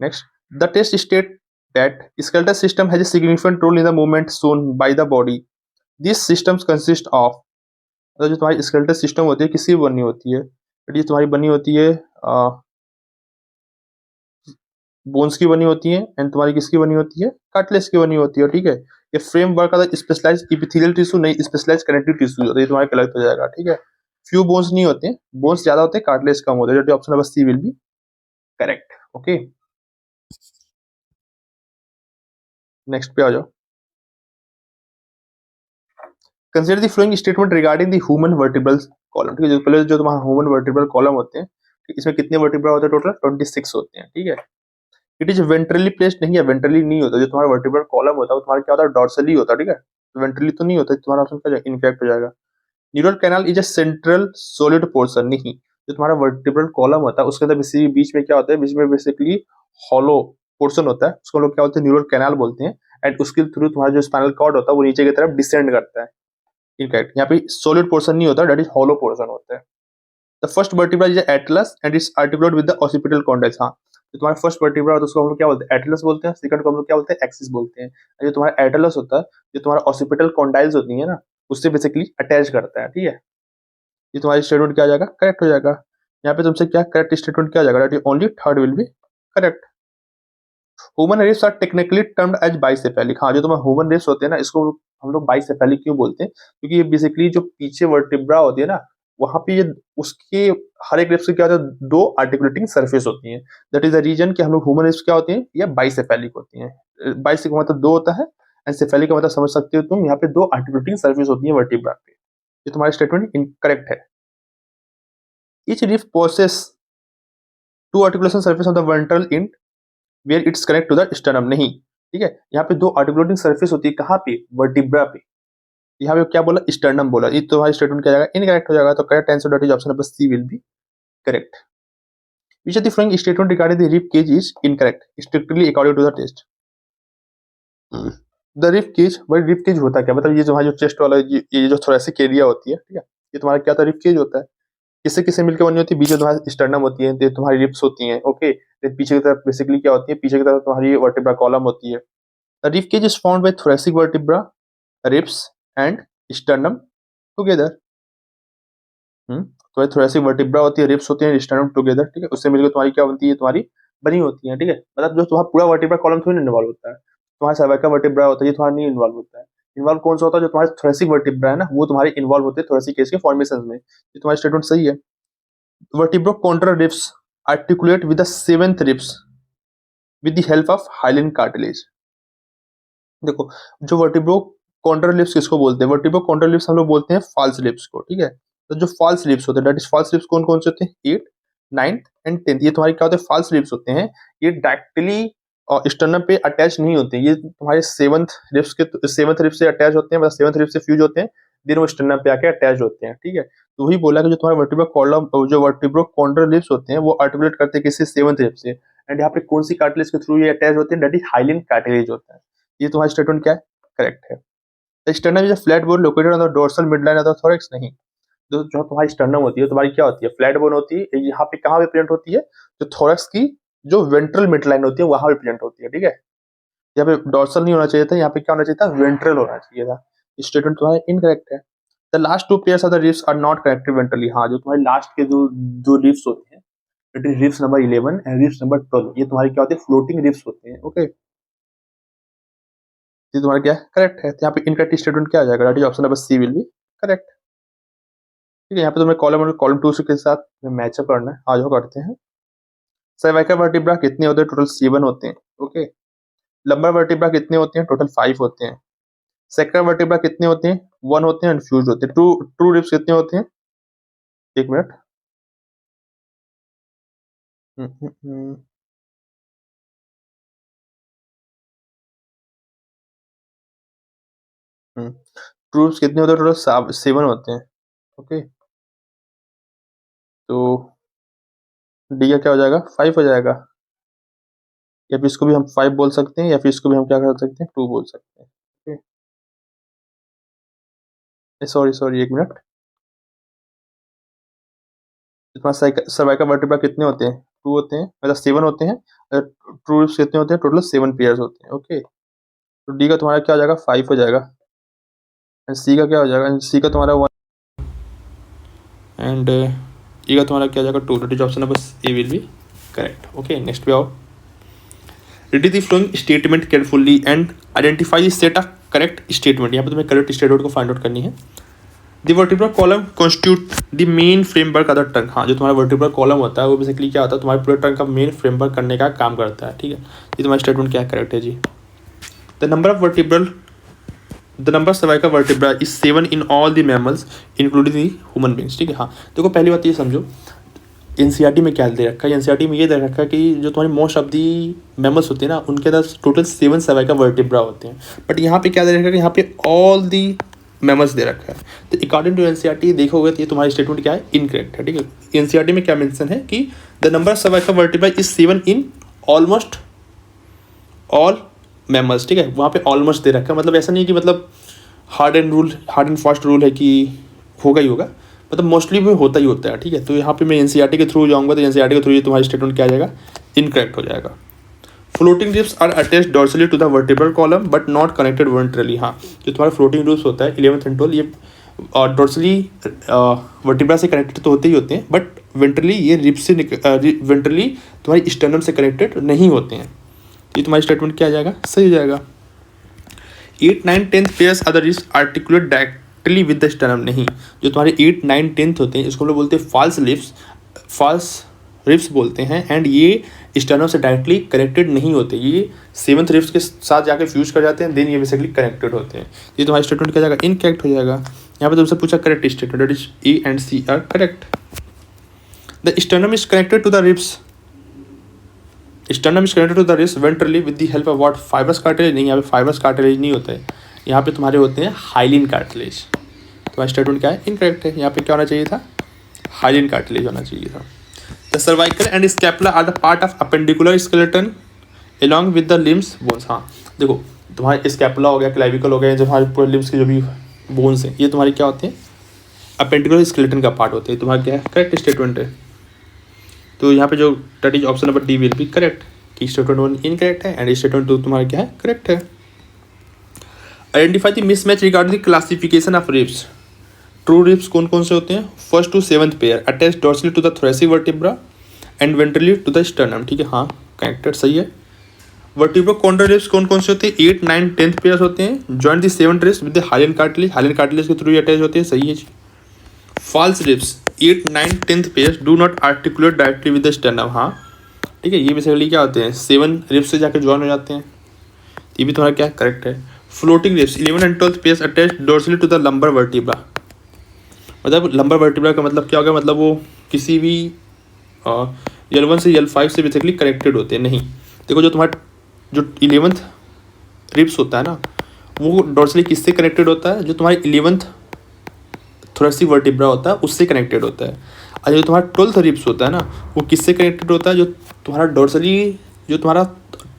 Next, the test state that skeletal system has a significant role in the movement shown by the body. These systems consist of, मतलब जो तुम्हारी स्केलेटल सिस्टम होती है किसकी बनी होती है? ये तुम्हारी बनी होती है बोन्स की बनी होती है। एंड तुम्हारी किसकी बनी होती है? कार्टिलेज की बनी होती है, ठीक है। ये फ्रेमवर्क का स्पेशलाइज इपिथेलियल टिश्यू नहीं, स्पेशलाइज कनेक्टिव टिश्यू होता है, ये तुम्हारे कलेक्ट हो जाएगा, ठीक है। फ्यू बोन्स नहीं होते, बोन्स ज्यादा होते हैं, कार्टिलेज कम होते हैं, जो option number C will be correct, okay. Next पे आ जाओ। Consider the flowing statement regarding the human vertebral column. ठीक है, जो पहले जो तुम्हारा ह्यूमन वर्टिब्रल कॉलम होते हैं, इसमें कितने वर्टिब्रा होते हैं टोटल? 26 होते हैं। ठीक है, इट इज वेंट्रली प्लेस्ड नहीं है, वेंट्रली नहीं होता। जो तुम्हारा वर्टिब्रल कॉलम होता है वो तुम्हारा क्या होता है? डॉर्सली होता है। ठीक है, वेंट्रली तो नहीं होता। तुम्हारा ऑप्शन क्या जाएगा? इनकरेक्ट हो जाएगा। Neural canal is a central solid portion नहीं। जो तुम्हारा वर्टिब्रल कॉलम होता है उसके अंदर बीच में क्या होता है? बीच में बेसिकली हॉलो पोर्शन होता है, उसको लोग क्या बोलते हैं? न्यूरल कैनाल बोलते हैं। एंड उसके थ्रू तुम्हारा जो स्पाइनल कॉर्ड होता है वो नीचे की तरफ डिसेंड करता है। इनकरेक्ट, यहाँ पे सॉलिड पोर्शन नहीं होता, दैट इज हॉलो पोर्शन होता है। The first vertebra is atlas and its articulate with the occipital condyles. हाँ, जो तुम्हारा फर्स्ट वर्टिब्रा होता है उसको हम लोग क्या बोलते हैं? एटलस बोलते हैं। सेकंड को हम लोग क्या बोलते हैं? एक्सिस बोलते हैं। जो तुम्हारा एटलस होता है, जो तुम्हारा ऑसिपिटल कॉन्डाइल्स होती है ना, उससे बेसिकली अटैच करता है। ठीक है, ये तुम्हारी स्टेटमेंट क्या आ जाएगा? करेक्ट हो जाएगा। यहाँ पे तुमसे क्या करेक्ट स्टेटमेंट क्या आ जाएगा? That is only third will be correct. Human ribs are technically termed as bicephalic. हाँ, जो तुम्हारे ह्यूमन रिब्स होते हैं ना, इसको हम लोग बाइसेफेलिक क्यों बोलते हैं? क्योंकि ये बेसिकली जो पीछे वर्टिब्रा होती है ना, वहां पे ये उसके हर एक रिब्स के क्या होता है? दो आर्टिकुलेटिंग सरफेस होती हैं। दैट इज द रीजन कि हम लोग ह्यूमन रिब्स क्या होती हैं? ये बाइसेफेलिक होती हैं। बाइसेक मतलब दो होता है, एंड सेफेलिक का मतलब समझ सकते हो तुम, यहाँ पे दो आर्टिकुलेटिंग सरफेस होती है वर्टिब्रा पे। ये तुम्हारी स्टेटमेंट इनकरेक्ट है। Each rib possesses two articulation surface on the ventral end where it's connect to the sternum। नहीं, ठीक है, यहाँ पे दो आर्टिकुलेटिंग सरफेस होती है। कहाँ पे? वर्टिब्रा पे। यहाँ पे क्या बोला? स्टर्नम बोला। ये तुम्हारी स्टेटमेंट क्या जाएगा? इनकरेक्ट हो जाएगा। तो correct answer that is option number C will be correct. Which of the following statement regarding the rib cage is incorrect strictly according to the test? The rib cage, भाई rib cage होता क्या? मतलब ये जो हमारा जो chest वाला ये जो थोरेसिक एरिया होती है, ठीक है, ये तुम्हारा क्या था? रिब केज होता है। किससे किससे मिलकर बनी होती है? बीच में तुम्हारी स्टर्नम होती है, फिर तुम्हारी रिब्स होती हैं। ओके, फिर पीछे की तरफ बेसिकली क्या होती है? पीछे की तरफ तुम्हारी वर्टिब्रा कॉलम होती है। The rib cage is found by thoracic vertebra, ribs and sternum together. तो थोरेसिक वर्टिब्रा होती है, रिब्स होती है, स्टर्नम टुगेदर। ठीक है, उससे मिलकर तुम्हारी क्या बनती है? तुम्हारी बनी होती है। ठीक है, मतलब जो तुम्हारा पूरा वर्टिब्रा कॉलम थोड़ी इन्वॉल्व होता है। तुम्हारा सर्वाइकल वर्टिब्रा होता है, ये तुम्हारा नहीं इन्वॉल्व होता है। इन्वॉल्व कौन सा होता है? जो तुम्हारे थोरेसिक वर्टिब्रा है ना, वो तुम्हारे इन्वॉल्व होते हैं थोरेसिक केज के फॉर्मेशन में। ये तुम्हारी स्टेटमेंट सही है। Vertebrocondylar ribs articulate with the seventh ribs with the help of hyaline cartilage। देखो, जो वर्टिब्रोकॉन्ड्रल लिप्स किसको बोलते हैं? वर्टिब्रोकॉन्ड्रल लिप्स हम लोग बोलते हैं फॉल्स लिप्स को। ठीक है, तो जो फॉल्स लिप्स होते हैं, दैट इज फॉल्स लिप्स कौन कौन से होते हैं? 8, 9 एंड 10। ये तुम्हारे क्या होते हैं? फॉल्स लिप्स होते हैं। ये डायरेक्टली स्टर्नम पे अटैच नहीं होते हैं। ये तुम्हारे सेवंथ रिब्स से अटैच होते हैं, मतलब सेवंथ रिब्स से फ्यूज होते हैं, देन वो स्टर्नम पे आके अटैच होते हैं। ठीक है, तो वही बोला कि जो तुम्हारे वर्टिब्रो कॉलम, जो वर्टिब्रोकॉन्ड्रल लिप्स होते हैं वो आर्टिकुलेट करते हैं किससे? सेवंथ रिब्स से। एंड यहाँ पे कौन सी कार्टिलेज के थ्रू ये अटैच होते हैं? दैट इज हाइलिन कार्टिलेज होता है। ये तुम्हारा स्टेटमेंट क्या है? करेक्ट है। The sternum is a flat bone located on the dorsal midline of the thorax. नहीं, जो तुम्हारी स्टर्नम होती है तुम्हारी क्या होती है? फ्लैट बोन होती है। यहाँ पे कहाँ पे प्रेजेंट होती है? जो थोरैक्स की जो वेंट्रल मिडलाइन होती है वहां पे प्रेजेंट होती है। ठीक है, यहाँ पे डोर्सल नहीं होना चाहिए था, यहाँ पे क्या होना चाहिए था? वेंट्रल होना चाहिए था। स्टेटमेंट तुम्हारा इनकरेक्ट है। The last two pairs of the ribs are not connected ventrally. हाँ, जो तुम्हारे लास्ट के जो जो रिब्स होते हैं, it is ribs number 11 and ribs number 12, ये तुम्हारी क्या होती है? फ्लोटिंग रिब्स होते हैं। ओके, ये तुम्हारा क्या है? करेक्ट है। तो यहाँ पे इनकरेक्ट स्टेटमेंट क्या आ जाएगा? That is option number C will be correct. ठीक है, यहाँ पे तुम्हें कॉलम और कॉलम 2 के साथ मैचअप करना है। आज वो करते हैं। सर्वाइकल वर्टिब्रा कितने होते हैं? टोटल 7 होते हैं। ओके, लंबर वर्टिब्रा कितने होते हैं? टोटल 5 होते हैं। सेक्टर वर्टिब्रा कितने होते हैं? 1 होते हैं, फ्यूज होते हैं। ट्रू रिब्स कितने होते हैं? एक मिनट। ट्रू रिब्स कितने होते हैं? टोटल 7 होते हैं। ओके, तो डी का क्या हो जाएगा? 5 हो जाएगा। या फिर इसको भी हम 5 बोल सकते हैं, या फिर इसको भी हम क्या कर सकते हैं? 2 बोल सकते हैं। ओके, सॉरी सॉरी, एक मिनट। सर्वाइकल वर्टिब्रा कितने होते हैं? 2 होते हैं, मतलब 7 होते हैं। ट्रू रिब्स कितने होते हैं? टोटल 7 पेयर्स होते हैं। ओके, तो डी का तुम्हारा क्या हो जाएगा? 5 हो जाएगा। एंड सी का क्या हो जाएगा? सी का तुम्हारा 1 एंड ई का तुम्हारा क्या हो जाएगा? 2। That is option number A will be correct. Okay, next पे आओ। Read the following statement carefully and identify the set of correct statement. यहाँ पे तुम्हें करेक्ट स्टेटमेंट को फाइंड आउट करनी है। The vertebral column constitute the main framework of the tongue. हाँ, जो तुम्हारा वर्टिब्रल कॉलम होता है वो बेसिकली क्या होता है? तुम्हारे पूरे टंग का मेन फ्रेमवर्क करने का काम करता है। ठीक है, ये तुम्हारा स्टेटमेंट क्या करेक्ट है जी? The number of vertebral the number cervical vertebra is 7 in all the mammals including the human beings. ठीक है, हाँ देखो पहली बात ये समझो एनसीईआरटी में क्या दे रखा है, एनसीईआरटी में ये दे रखा है कि जो तुम्हारी मोस्ट ऑफ दी मैमल्स होते हैं ना उनके अंदर टोटल 7 सर्वाइकल वर्टिब्रा होते हैं, बट यहाँ पे क्या दे रखा है कि यहाँ पे ऑल दी मैमल्स दे रखा है। तो अकॉर्डिंग टू एनसीईआरटी देखोगे तो ये तुम्हारी स्टेटमेंट क्या है, इनकरेक्ट है। ठीक है, एनसीईआरटी में क्या मेंशन है कि the number of cervical vertebra is 7 in almost all mammals. ठीक है, वहाँ पे ऑलमोस्ट दे रखा है, मतलब ऐसा नहीं कि मतलब हार्ड एंड फास्ट रूल है कि होगा ही होगा, मतलब मोस्टली भी होता ही होता है। ठीक है, तो यहाँ पे मैं एनसीईआरटी के थ्रू जाऊँगा तो एनसीईआरटी के थ्रू ये तुम्हारी स्टेटमेंट क्या आ जाएगा, इनकरेक्ट हो जाएगा। Floating ribs are attached dorsally to the vertebral column but not connected ventrally. हाँ, जो तुम्हारा फ्लोटिंग रिब्स होता है 11th एंड 12 ये डॉर्सली वर्टिब्रा से कनेक्टेड तो होते ही होते हैं, बट वेंट्रली ये रिब्स से वेंट्रली तुम्हारी स्टर्नम से कनेक्टेड नहीं होते हैं। ये तुम्हारी स्टेटमेंट क्या आ जाएगा, सही हो जाएगा। 8, 9, 10th pairs other ribs articulate directly with the sternum. नहीं, जो तुम्हारे 8, 9, 10th होते हैं इसको हम लोग बोलते हैं फॉल्स रिब्स बोलते हैं, एंड ये स्टर्नम से डायरेक्टली कनेक्टेड नहीं होते, ये 7th रिब्स के साथ जाके फ्यूज कर जाते हैं, देन ये बेसिकली कनेक्टेड होते हैं। ये तुम्हारा स्टेटमेंट क्या जाएगा, इनकरेक्ट हो जाएगा। यहाँ पे तुमसे पूछा correct statement, that is A and C are correct. The sternum is connected to the ribs sternum is connected to the ribs ventrally with the help of what, fibrous cartilage. नहीं, यहाँ पे fibrous cartilage नहीं होता है, यहाँ पे तुम्हारे होते हैं हाइलिन कार्टिलेज। तुम्हारा स्टेटमेंट क्या है, इनकरेक्ट है। यहाँ पे क्या होना चाहिए था, हाइलिन कार्टिलेज होना चाहिए था। The cervical and scapula are the part of appendicular skeleton along with the limbs bones। हाँ देखो तुम्हारे स्कैपुला हो गया, क्लाविकल हो गया, जो हमारे पूरे लिम्स के जो भी बोन्स हैं ये तुम्हारे क्या होते हैं, अपेंडिकुलर स्केलेटन का पार्ट होते हैं। तुम्हारा क्या है, करेक्ट स्टेटमेंट है। तो यहाँ पे जो that is option number D will be correct, कि स्टेटमेंट 1 इनकरेक्ट है एंड स्टेटमेंट 2 तुम्हारा क्या है, करेक्ट है। Identify the mismatch regarding the classification of ribs. True ribs कौन कौन से होते हैं, 1st to 7th pair attach dorsally to the thoracic vertebra and ventrally to the sternum. ठीक है, हाँ कनेक्टेड, सही है। वर्टिब्रो कॉन्ड्रा रिब्स कौन कौन से होते हैं, 8, 9, 10th पेयर्स होते हैं, joint the 7th ribs with the hyaline cartilage, hyaline cartilage के थ्रू अटैच होते हैं, सही है जी। False ribs 8, 9, 10th pairs do not articulate directly with the sternum. हाँ ठीक है, ये बेसिकली क्या होते हैं, 7 रिब्स से जाकर ज्वाइन हो जाते हैं, ये भी तुम्हारा क्या करेक्ट है। Floating ribs 11 and 12th pairs attach dorsally to the lumbar vertebra. मतलब लंबर वर्टिब्रा का मतलब क्या होगा, मतलब वो किसी भी L1 से L5 से बेसिकली कनेक्टेड होते हैं। नहीं, देखो जो तुम्हारा जो 11th रिब्स होता है ना वो डोर्सली किससे कनेक्टेड होता है, जो तुम्हारी 11th थोरेसिक वर्टिब्रा होता है उससे कनेक्टेड होता है। और जो तुम्हारा 12th रिब्स होता है ना वो किससे कनेक्टेड होता है, जो तुम्हारा डोर्सली जो तुम्हारा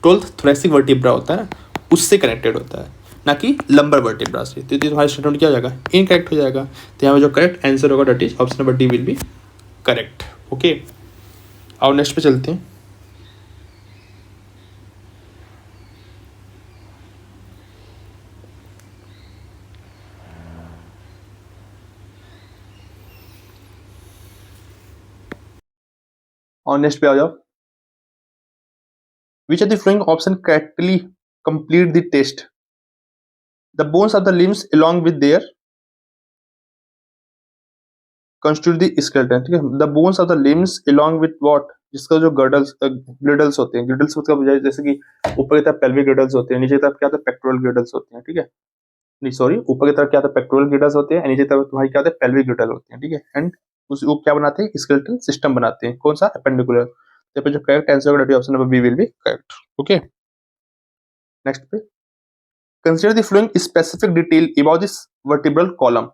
12th थोरेसिक वर्टिब्रा होता है ना उससे कनेक्टेड होता है, ना कि लंबर वर्टिब्रा से। तो तुम्हारा स्टेटमेंट क्या हो जाएगा, इनकरेक्ट हो जाएगा। तो यहाँ पे जो करेक्ट आंसर होगा that is option number D will be correct. Okay, और नेक्स्ट पे चलते हैं। और नेक्स्ट पे आ जाओ। Which of the following option correctly complete the test, the bones of the limbs along with their constitute the skeleton। ठीक है, the bones of the limbs along with what, जिसका जो ग्रिडल्स होते हैं, ग्रिडल्स मतलब जैसे कि ऊपर की तरफ पेल्विक ग्रिडल्स होते हैं, नीचे की तरफ क्या होता है, पेक्टोरल ग्रिडल्स होते हैं। ठीक है, नहीं सॉरी, ऊपर की तरफ क्या होता है, पेक्टोरल ग्रिडल्स होते हैं, नीचे की तरफ तुम्हारी क्या होता है, पेल्विक ग्रिडल होते हैं। ठीक है, एंड उस वो क्या बनाते हैं, स्केलेटल सिस्टम बनाते हैं, कौन सा, अपेंडिकुलर। तो पे जो करेक्ट आंसर होगा option number B will be correct. Okay, next पे consider the following specific detail about this vertebral column.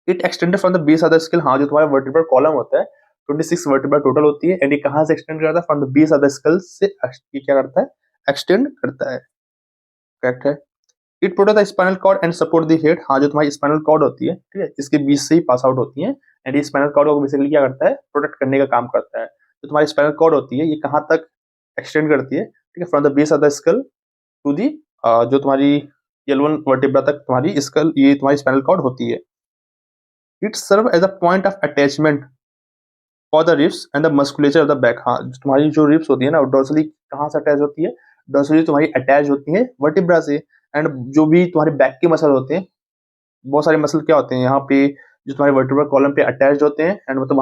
It extended from the base of the skull. हाँ, जो तुम्हारा वर्टिब्रल कॉलम होता है 26 वर्टिब्रा टोटल होती है, and ये कहाँ से एक्सटेंड करता है, from the base of the school से ये क्या करता है, एक्सटेंड करता है। करेक्ट है। It protect the spinal cord and support the head. हाँ, जो तुम्हारी स्पाइनल कॉर्ड होती है, ठीक है, इसके बीच से ही पास आउट होती है, एंड ये स्पाइनल कॉर्ड को बेसिकली क्या करता है, प्रोटेक्ट करने का काम करता है। जो तुम्हारी स्पाइनल कॉर्ड होती है ये कहाँ तक एक्सटेंड करती है, ठीक है, from the base of the skull to the जो तुम्हारी L1 वर्टिब्रा तक तुम्हारी स्कल, ये तुम्हारी स्पाइनल कॉर्ड होती है। It serve as a point of attachment for the ribs and the musculature of the back. हाँ, तुम्हारी जो रिब्स होती है ना डोर्सली कहाँ से अटैच होती है, डोर्सली तुम्हारी अटैच होती है वर्टिब्रा से, एंड जो भी तुम्हारे बैक के मसल होते हैं, बहुत सारे मसल क्या होते हैं यहाँ पे जो तुम्हारे वर्टिब्रल कॉलम पे अटैच होते हैं, एंड मतलब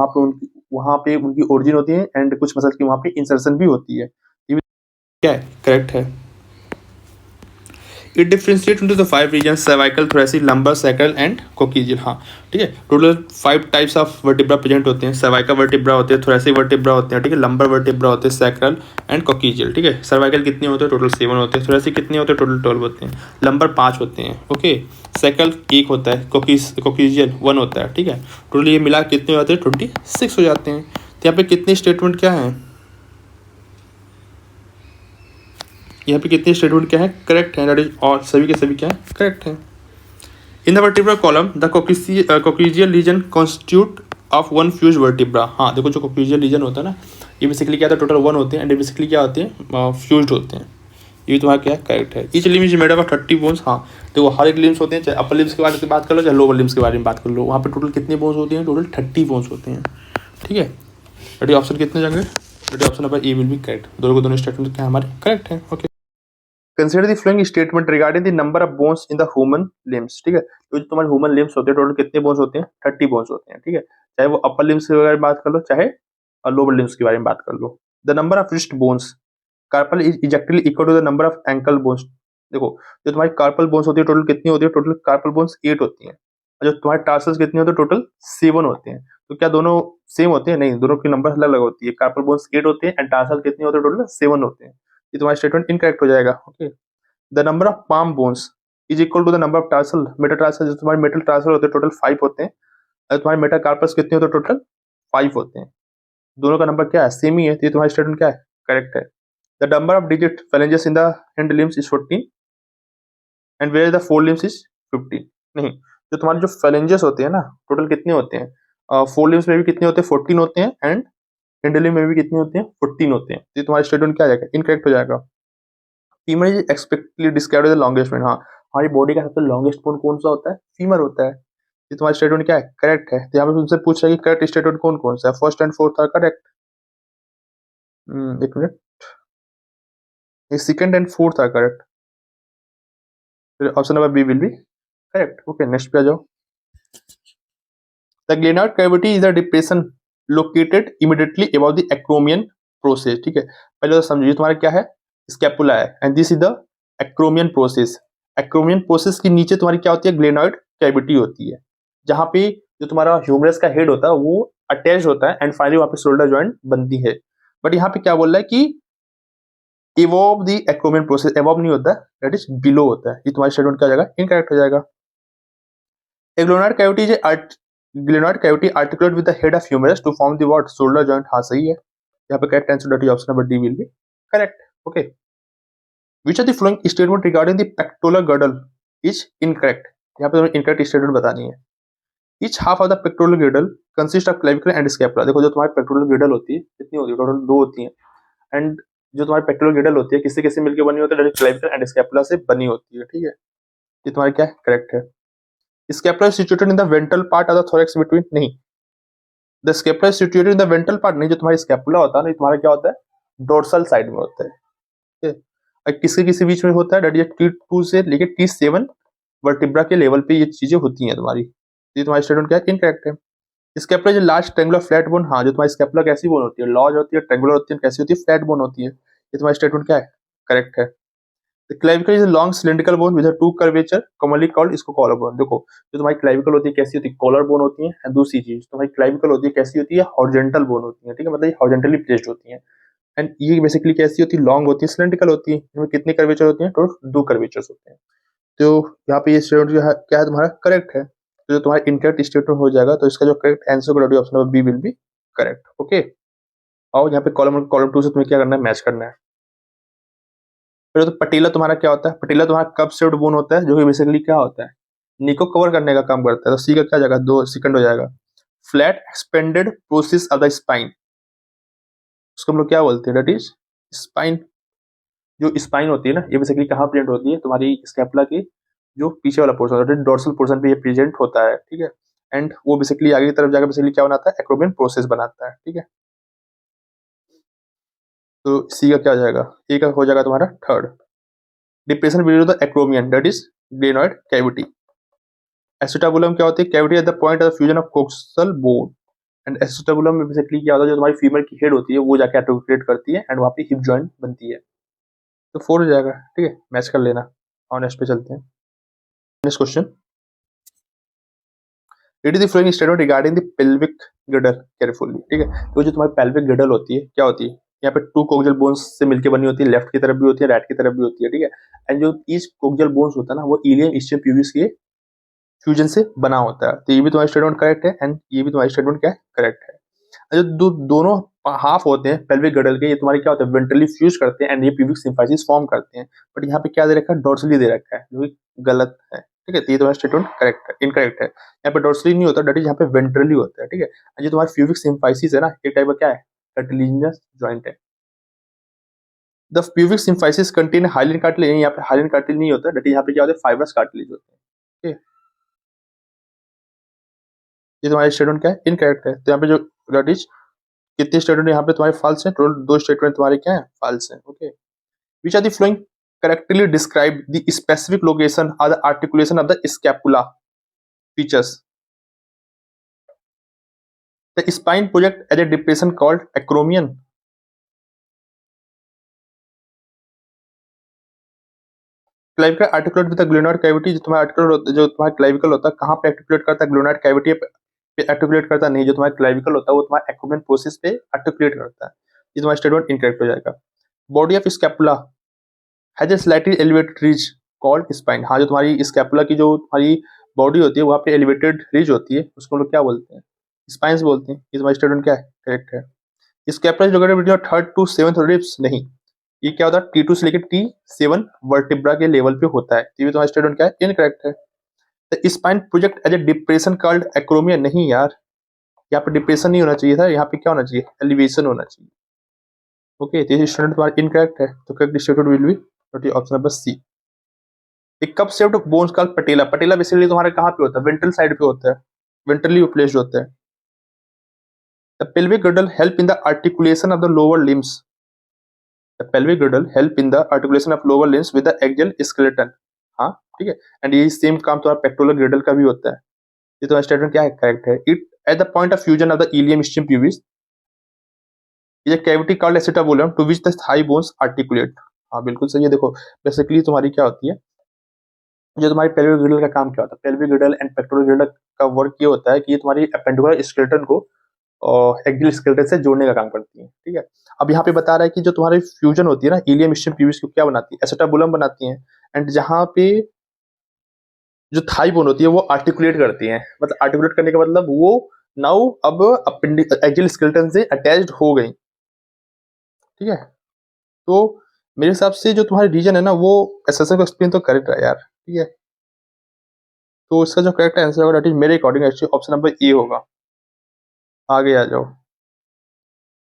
वहाँ पे उनकी ओरिजिन होती है, एंड कुछ मसल की वहाँ पे इंसर्शन भी होती है। ये क्या है, करेक्ट है। It differentiate into the 5 region cervical, thoracic, lumbar, sacral and coccygeal. हाँ ठीक है, total 5 types of vertebra present होते हैं। सर्वाइकल वर्टिब्रा होते हैं, थोरेसिक वर्टिब्रा होते हैं, ठीक है, लंबर वर्टिब्रा होते हैं, सैक्रल एंड कोक्सीजियल। ठीक है, सर्वाइकल कितने होते हैं? टोटल 7 होते हैं। थोरेसिक कितने होते हैं? टोटल 12 होते हैं। लंबर 5 होते हैं। ओके, सैक्रल 1 होता है, कोक्सीजियल 1 होता है। ठीक है, टोटल ये मिला कितने हो जाते हैं? 26 हो जाते हैं। तो यहाँ पे कितनी स्टेटमेंट क्या है? यहाँ पे कितनी स्टेटमेंट क्या है? करेक्ट है, दैट इज और सभी के सभी क्या है? करेक्ट है। In the vertebra column the coccygeal region constitute of one fuse vertebra. हाँ देखो, जो कोक्सीजियल रीजन होता है ना, ये बेसिकली क्या होता है? टोटल 1 होते हैं एंड बेसिकली क्या होते हैं? फ्यूज्ड होते हैं। ये भी तुम्हारा क्या है? करेक्ट है। Each limb is made up of 30 bones. हाँ देखो, हर एक लिम्स होते हैं, चाहे अपर लिम्स के बारे में बात कर लो चाहे लोअर लिम्स के बारे में बात कर लो, वहाँ पे टोटल कितने बोन्स होते हैं? टोटल 30 बोन्स होते हैं। ठीक है, बट ऑप्शन कितने जाएंगे? But option number A will be correct. दोनों को दोनों स्टेटमेंट क्या हमारे करेक्ट है। Okay, consider the flowing statement regarding the number of bones in the human limbs. ठीक है, तो जो तुम्हारे ह्यूमन लिम्स होते हैं टोटल कितने बोन्स होते हैं? 30 बोन्स होते हैं। ठीक है, चाहे वो अपर लिम्स के बारे में बात कर लो चाहे लोअर लिम्स के बारे में बात कर लो। The number of wrist bones carpal is exactly equal to the number of ankle bones. देखो, जो तुम्हारी कार्पल बोन्स होती है टोटल कितनी होती है? टोटल कार्पल बोन्स 8 होती हैं। और जो तुम्हारे टार्सल्स कितने होते हैं? टोटल 7 होते हैं। तो क्या दोनों सेम होते हैं? नहीं, दोनों की नंबर अलग अलग होती है। कार्पल बोन्स 8 होते हैं एंड टार्सल कितने होते हैं? टोटल 7 होते हैं। ये तुम्हारा स्टेटमेंट इनकरेक्ट हो जाएगा। Okay, the number of palm bones is equal to the number of tarsal metatarsal. जो तुम्हारे मेटल टार्सल होते हैं टोटल 5 होते हैं और तुम्हारे मेटाकार्पस कितने होते हैं? टोटल 5 होते हैं। दोनों का नंबर क्या है? सेम ही है। तो ये तुम्हारा स्टेटमेंट क्या है? करेक्ट है। The number of digit phalanges in the hind limbs is 14 and where the fore limbs is 15। नहीं, जो तुम्हारे जो phalanges होते हैं ना टोटल कितने होते हैं? फोर लिम्स में भी कितने होते हैं? 14 होते हैं एंड हिंड लिम्स में भी कितने होते हैं? 14 होते हैं। तो ये तुम्हारा स्टेटमेंट क्या आ जाएगा? इनकरेक्ट हो जाएगा। Femur is expectedly described as the longest bone. हाँ, हमारी बॉडी का सबसे लॉन्गेस्ट बोन कौन सा होता है? फीमर होता है। ये तुम्हारा स्टेटमेंट क्या है? करेक्ट है। तो यहाँ पे तुमसे पूछ रहा है कि करेक्ट स्टेटमेंट कौन कौन सा है? First and fourth are correct. एक minute, second and fourth are correct. Option number B will be correct. Okay, next पे आ जाओ। The glenoid cavity is the depression located immediately about the acromion process. ठीक है, पहले तो समझिए तुम्हारा क्या है? स्कैपुला है and this is the acromion process. Acromion process के नीचे तुम्हारी क्या होती है? ग्लेनार्ड कैविटी होती है, जहां पे जो तुम्हारा ह्यूमरस का हेड होता है वो अटैच होता है एंड फाइनली वहां पे शोल्डर जॉइंट बनती है। बट यहाँ पे क्या बोल रहा है कि एवोव द एक्रोमियन प्रोसेस, एवोव नहीं होता है, दैट इज बिलो होता है। ये तुम्हारी स्टेटमेंट क्या हो जाएगा? इनकरेक्ट हो जाएगा। A glenoid cavity is glenoid cavity articulate with the head of humerus to form the what? Shoulder joint। हाँ सही है। यहाँ पे correct answer that is option number D will be correct. Okay, which of the following statement regarding the pectoral girdle is incorrect? यहाँ पे तुम्हें incorrect statement बतानी है। Each half of the pectoral girdle consists of clavicle and scapula। देखो, जो तुम्हारी pectoral girdle होती है कितनी होती है? टोटल 2 होती है एंड जो तुम्हारी pectoral girdle होती है किससे किससे मिलकर बनी होती है? clavicle and scapula से बनी होती है। ठीक है, ये तुम्हारा क्या है? करेक्ट है। Scapula is situated in the ventral part of the thorax between। नहीं, the scapula situated in the ventral part. नहीं, जो तुम्हारी स्केपुला होता है ना, तुम्हारा क्या होता है? डोर्सल साइड में होता है। ठीक है, और किसके किसी बीच में होता है? दैट इज T2 से लेके T7 वर्टिब्रा के लेवल पे ये चीजें होती हैं तुम्हारी। ये तुम्हारी स्टेटमेंट क्या है? इनकरेक्ट है। स्केपुला जो लार्ज ट्रेंगुलर फ्लैट बोन। हाँ, जो तुम्हारी स्केपुला कैसी बोन होती है? लॉर्ज होती है, ट्रेंगुलर होती है, कैसी होती है? फ्लैट बोन होती है। ये तुम्हारी स्टेटमेंट क्या है? करेक्ट है। The clavicle is a long cylindrical bone with a two curvature commonly called इसको कॉलर बोन। देखो, जो तुम्हारी क्लाविकल होती है कैसी होती है? कॉलर बोन होती है। एंड दूसरी चीज तुम्हारी क्लाविकल होती है कैसी होती है? हॉरिजॉन्टल बोन होती है। ठीक है, मतलब हॉरिजॉन्टली प्लेस्ड होती है एंड ये बेसिकली कैसी होती है? लॉन्ग होती है, सिलेंड्रिकल होती है। इनमें कितने कर्वेचर होते हैं? टोटल 2 कर्वेचर्स होते हैं। तो यहाँ पे ये स्टेटमेंट जो है क्या है तुम्हारा? करेक्ट है। तो जो तुम्हारा इनकरेक्ट स्टेटमेंट हो जाएगा, तो इसका जो करेक्ट आंसर होगा option number B will be correct. Okay, और यहाँ पे कॉलम 2 से तुम्हें क्या करना है? मैच करना है। फिर तो पटीला तुम्हारा क्या होता है? पटीला तुम्हारा कप शेप्ड बोन होता है, जो कि बेसिकली क्या होता है? नी को कवर करने का काम करता है। तो सी का क्या जाएगा? 2 सेकंड हो जाएगा। Flat expanded process of the spine, उसको हम लोग क्या बोलते हैं? That is spine. जो स्पाइन होती है ना, ये बेसिकली कहाँ प्रेजेंट होती है? तुम्हारी स्कैपुला की जो पीछे वाला पोर्शन होता है, डोर्सल पोर्शन पे ये प्रेजेंट होता है। ठीक है, एंड वो बेसिकली आगे की तरफ जाकर बेसिकली क्या बनाता है? एक्रोमियन प्रोसेस बनाता है। ठीक है, तो सी का क्या हो जाएगा? ए का हो जाएगा तुम्हारा third. Depression below the acromion that is glenoid cavity. Acetabulum क्या होती है? Cavity eight the point of fusion of coxal bone. And acetabulum में बेसिकली क्या होता है? जो हमारी फीमेल की हेड होती है वो जाके आर्टिकुलेट करती है एंड वहां पे हिप जॉइंट बनती है। तो 4 हो जाएगा। ठीक है, मैच कर लेना। और नेक्स्ट पे चलते हैं। Next question, read the following statement regarding the pelvic girdle carefully. ठीक है, तो जो तुम्हारी पेल्विक गिrdle होती है क्या होती है, यहाँ पे टू कोक्सियल बोन्स से मिलकर बनी होती है, लेफ्ट की तरफ भी होती है, राइट की तरफ भी होती है। ठीक है, एंड जो ईच कोक्सियल बोन्स होता है ना वो इलियम इस्चियम प्यूबिस के फ्यूजन से बना होता है। तो ये भी तुम्हारी स्टेटमेंट करेक्ट है एंड ये भी तुम्हारी स्टेटमेंट क्या है, करेक्ट है। जो दोनों हाफ होते हैं पेल्विक गिrdle के, ये तुम्हारे क्या होते हैं, वेंट्रली फ्यूज करते हैं एंड ये प्यूबिक सिम्फाइसिस फॉर्म करते हैं। बट यहाँ पे क्या दे रखा है, डोर्सली दे रखा है, जो कि गलत है। ठीक है, तो ये तुम्हारा स्टेटमेंट करेक्ट है, इनकरेक्ट है। यहाँ पे डोर्सली नहीं होता, डेट इज यहाँ पे वेंट्रली होता है। ठीक है, जो तुम्हारी प्यूबिक सिम्फाइसिस है ना, एक टाइप का क्या है, कार्टिलेजिनस जॉइंट है। The pubic symphysis contain hyaline cartilage, यहाँ पे हाइलिन कार्टिलेज नहीं होता, डेट इज यहाँ पे क्या होता है, फाइब्रस कार्टिलेज होते हैं। ठीक है, ये तुम्हारी स्टेटमेंट क्या है, इनकरेक्ट है। तो यहाँ पे जो डेट इज कितने स्टेटमेंट यहाँ पे तुम्हारे फॉल्स हैं, टोटल 2 स्टेटमेंट तुम्हारे क्या है, फॉल्स हैं। Okay, which are the following correctly describe the specific location or the articulation of the scapula features? The spine project as a depression called acromion. Clavicle articulate with the glenoid cavity, जो तुम्हारा articular जो तुम्हारा clavicle होता है कहाँ पे articulate करता है, ग्लोनोइड कैविटी पे आर्टिकुलेट करता नहीं, जो तुम्हारा क्लाविकल होता है वो तुम्हारा एक्रोमियन प्रोसेस पे आर्टिकुलेट करता है। ये तुम्हारा स्टेटमेंट इनकरेक्ट हो जाएगा। Body of scapula has a slightly elevated ridge called spine. हाँ, जो तुम्हारी स्कैपुला की जो तुम्हारी बॉडी होती है वहाँ पे एलिवेटेड रिज होती है, उसको लोग क्या बोलते हैं, स्पाइन्स बोलते हैं। ये तुम्हारा स्टेटमेंट क्या है, करेक्ट है। Scapula is located between third to seventh ribs, नहीं, ये क्या होता है, T2 से लेकर T7 वर्टिब्रा के लेवल पे होता है। ये भी तुम्हारा स्टेटमेंट क्या है, इनकरेक्ट है। The spine project as a depression called acromion, नहीं यार, यहाँ पे डिप्रेशन नहीं होना चाहिए था, यहाँ पे क्या होना चाहिए, एलिवेशन होना चाहिए। ओके, तो ये स्टूडेंट तुम्हारा इनकरेक्ट है, तो correct statement will be option number C. एक cup shaped bones called patella, patella basically तुम्हारे कहाँ पे होता है, वेंट्रल साइड पे होता है, वेंट्रली प्लेस्ड होता है। The pelvic girdle help in the articulation of the lower limbs, the pelvic girdle help in the articulation of lower limbs with the axial skeleton. हाँ, ठीक है, एंड ये सेम काम तुम्हारा पेक्टोरल गिrdle का भी होता है। ये तुम्हारा स्टेटमेंट क्या है, करेक्ट है। It at the point of fusion of the ilium ischium pubis ये cavity called acetabulum to which the thigh bones articulate. हाँ, बिल्कुल सही है। देखो बेसिकली तुम्हारी क्या होती है, जो तुम्हारी पेल्विक गिrdle का काम क्या होता है, पेल्विक गिrdle एंड पेक्टोरल गिrdle का वर्क ये होता है कि ये तुम्हारी एपेंडिकुलर स्केलेटन को एक्सियल स्केलेटन से जोड़ने का काम करती है। ठीक है, अब यहाँ पे बता रहा है कि जो तुम्हारी फ्यूजन होती है ना इलियम स्टिम प्यूबिस को क्या बनाती है, एसिटाबुलम बनाती है। एंड जहाँ पे जो थाई बोन होती है वो आर्टिकुलेट करती है, मतलब आर्टिकुलेट करने का मतलब वो नाउ अब एक्सियल स्केलेटन से अटैच्ड हो गई। ठीक है, तो मेरे हिसाब से जो तुम्हारी रीजन है ना वो एसएसएल को एक्सप्लेन तो करेक्ट है यार। ठीक है, तो इसका जो करेक्ट आंसर होगा दैट इज मेरे according actually option number A होगा। आगे आ जाओ।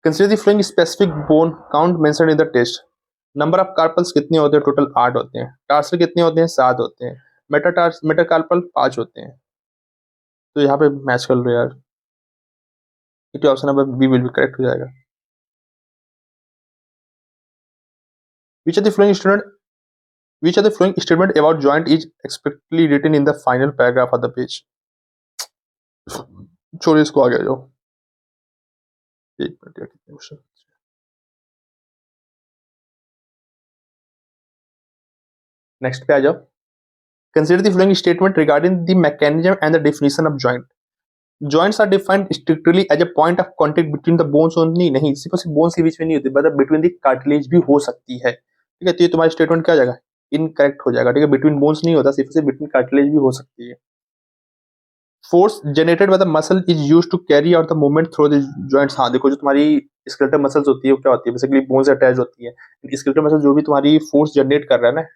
Consider the following specific bone count mentioned in the test. Number of carpals कितने होते हैं, टोटल 8 होते हैं। टार्सल कितने होते हैं, 7 होते हैं। मेटाकार्पल 5 होते हैं। तो यहाँ पे मैच कर लो यार, ये option number B will be correct हो जाएगा। Which of the following student which of the following statement about joint is explicitly written in the final paragraph of the page? छोड़िए इसको, आगे आ जाओ। एक मिनट, कितने क्वेश्चन, नेक्स्ट पे आ जाओ। Consider the following statement regarding the mechanism and the definition of joint. Joints are defined strictly as a point of contact between the bones only, नहीं, सिर्फ बोन्स के बीच में नहीं होती, मतलब बिटवीन द कार्टिलेज भी हो सकती है। ठीक है, तो ये तुम्हारा स्टेटमेंट क्या हो जाएगा, इनकरेक्ट हो जाएगा। ठीक है, बिटवीन बोन्स नहीं होता, सिर्फ बिटवीन कार्टिलेज भी हो सकती है। Force generated by the muscle is used to carry out the movement through the joints. हाँ देखो, जो तुम्हारी स्केलेटल मसल्स होती है वो क्या होती है, बेसिकली बोन से अटैच होती है। स्केलेटल मसल जो भी तुम्हारी फोर्स जनरेट कर रहा है ना,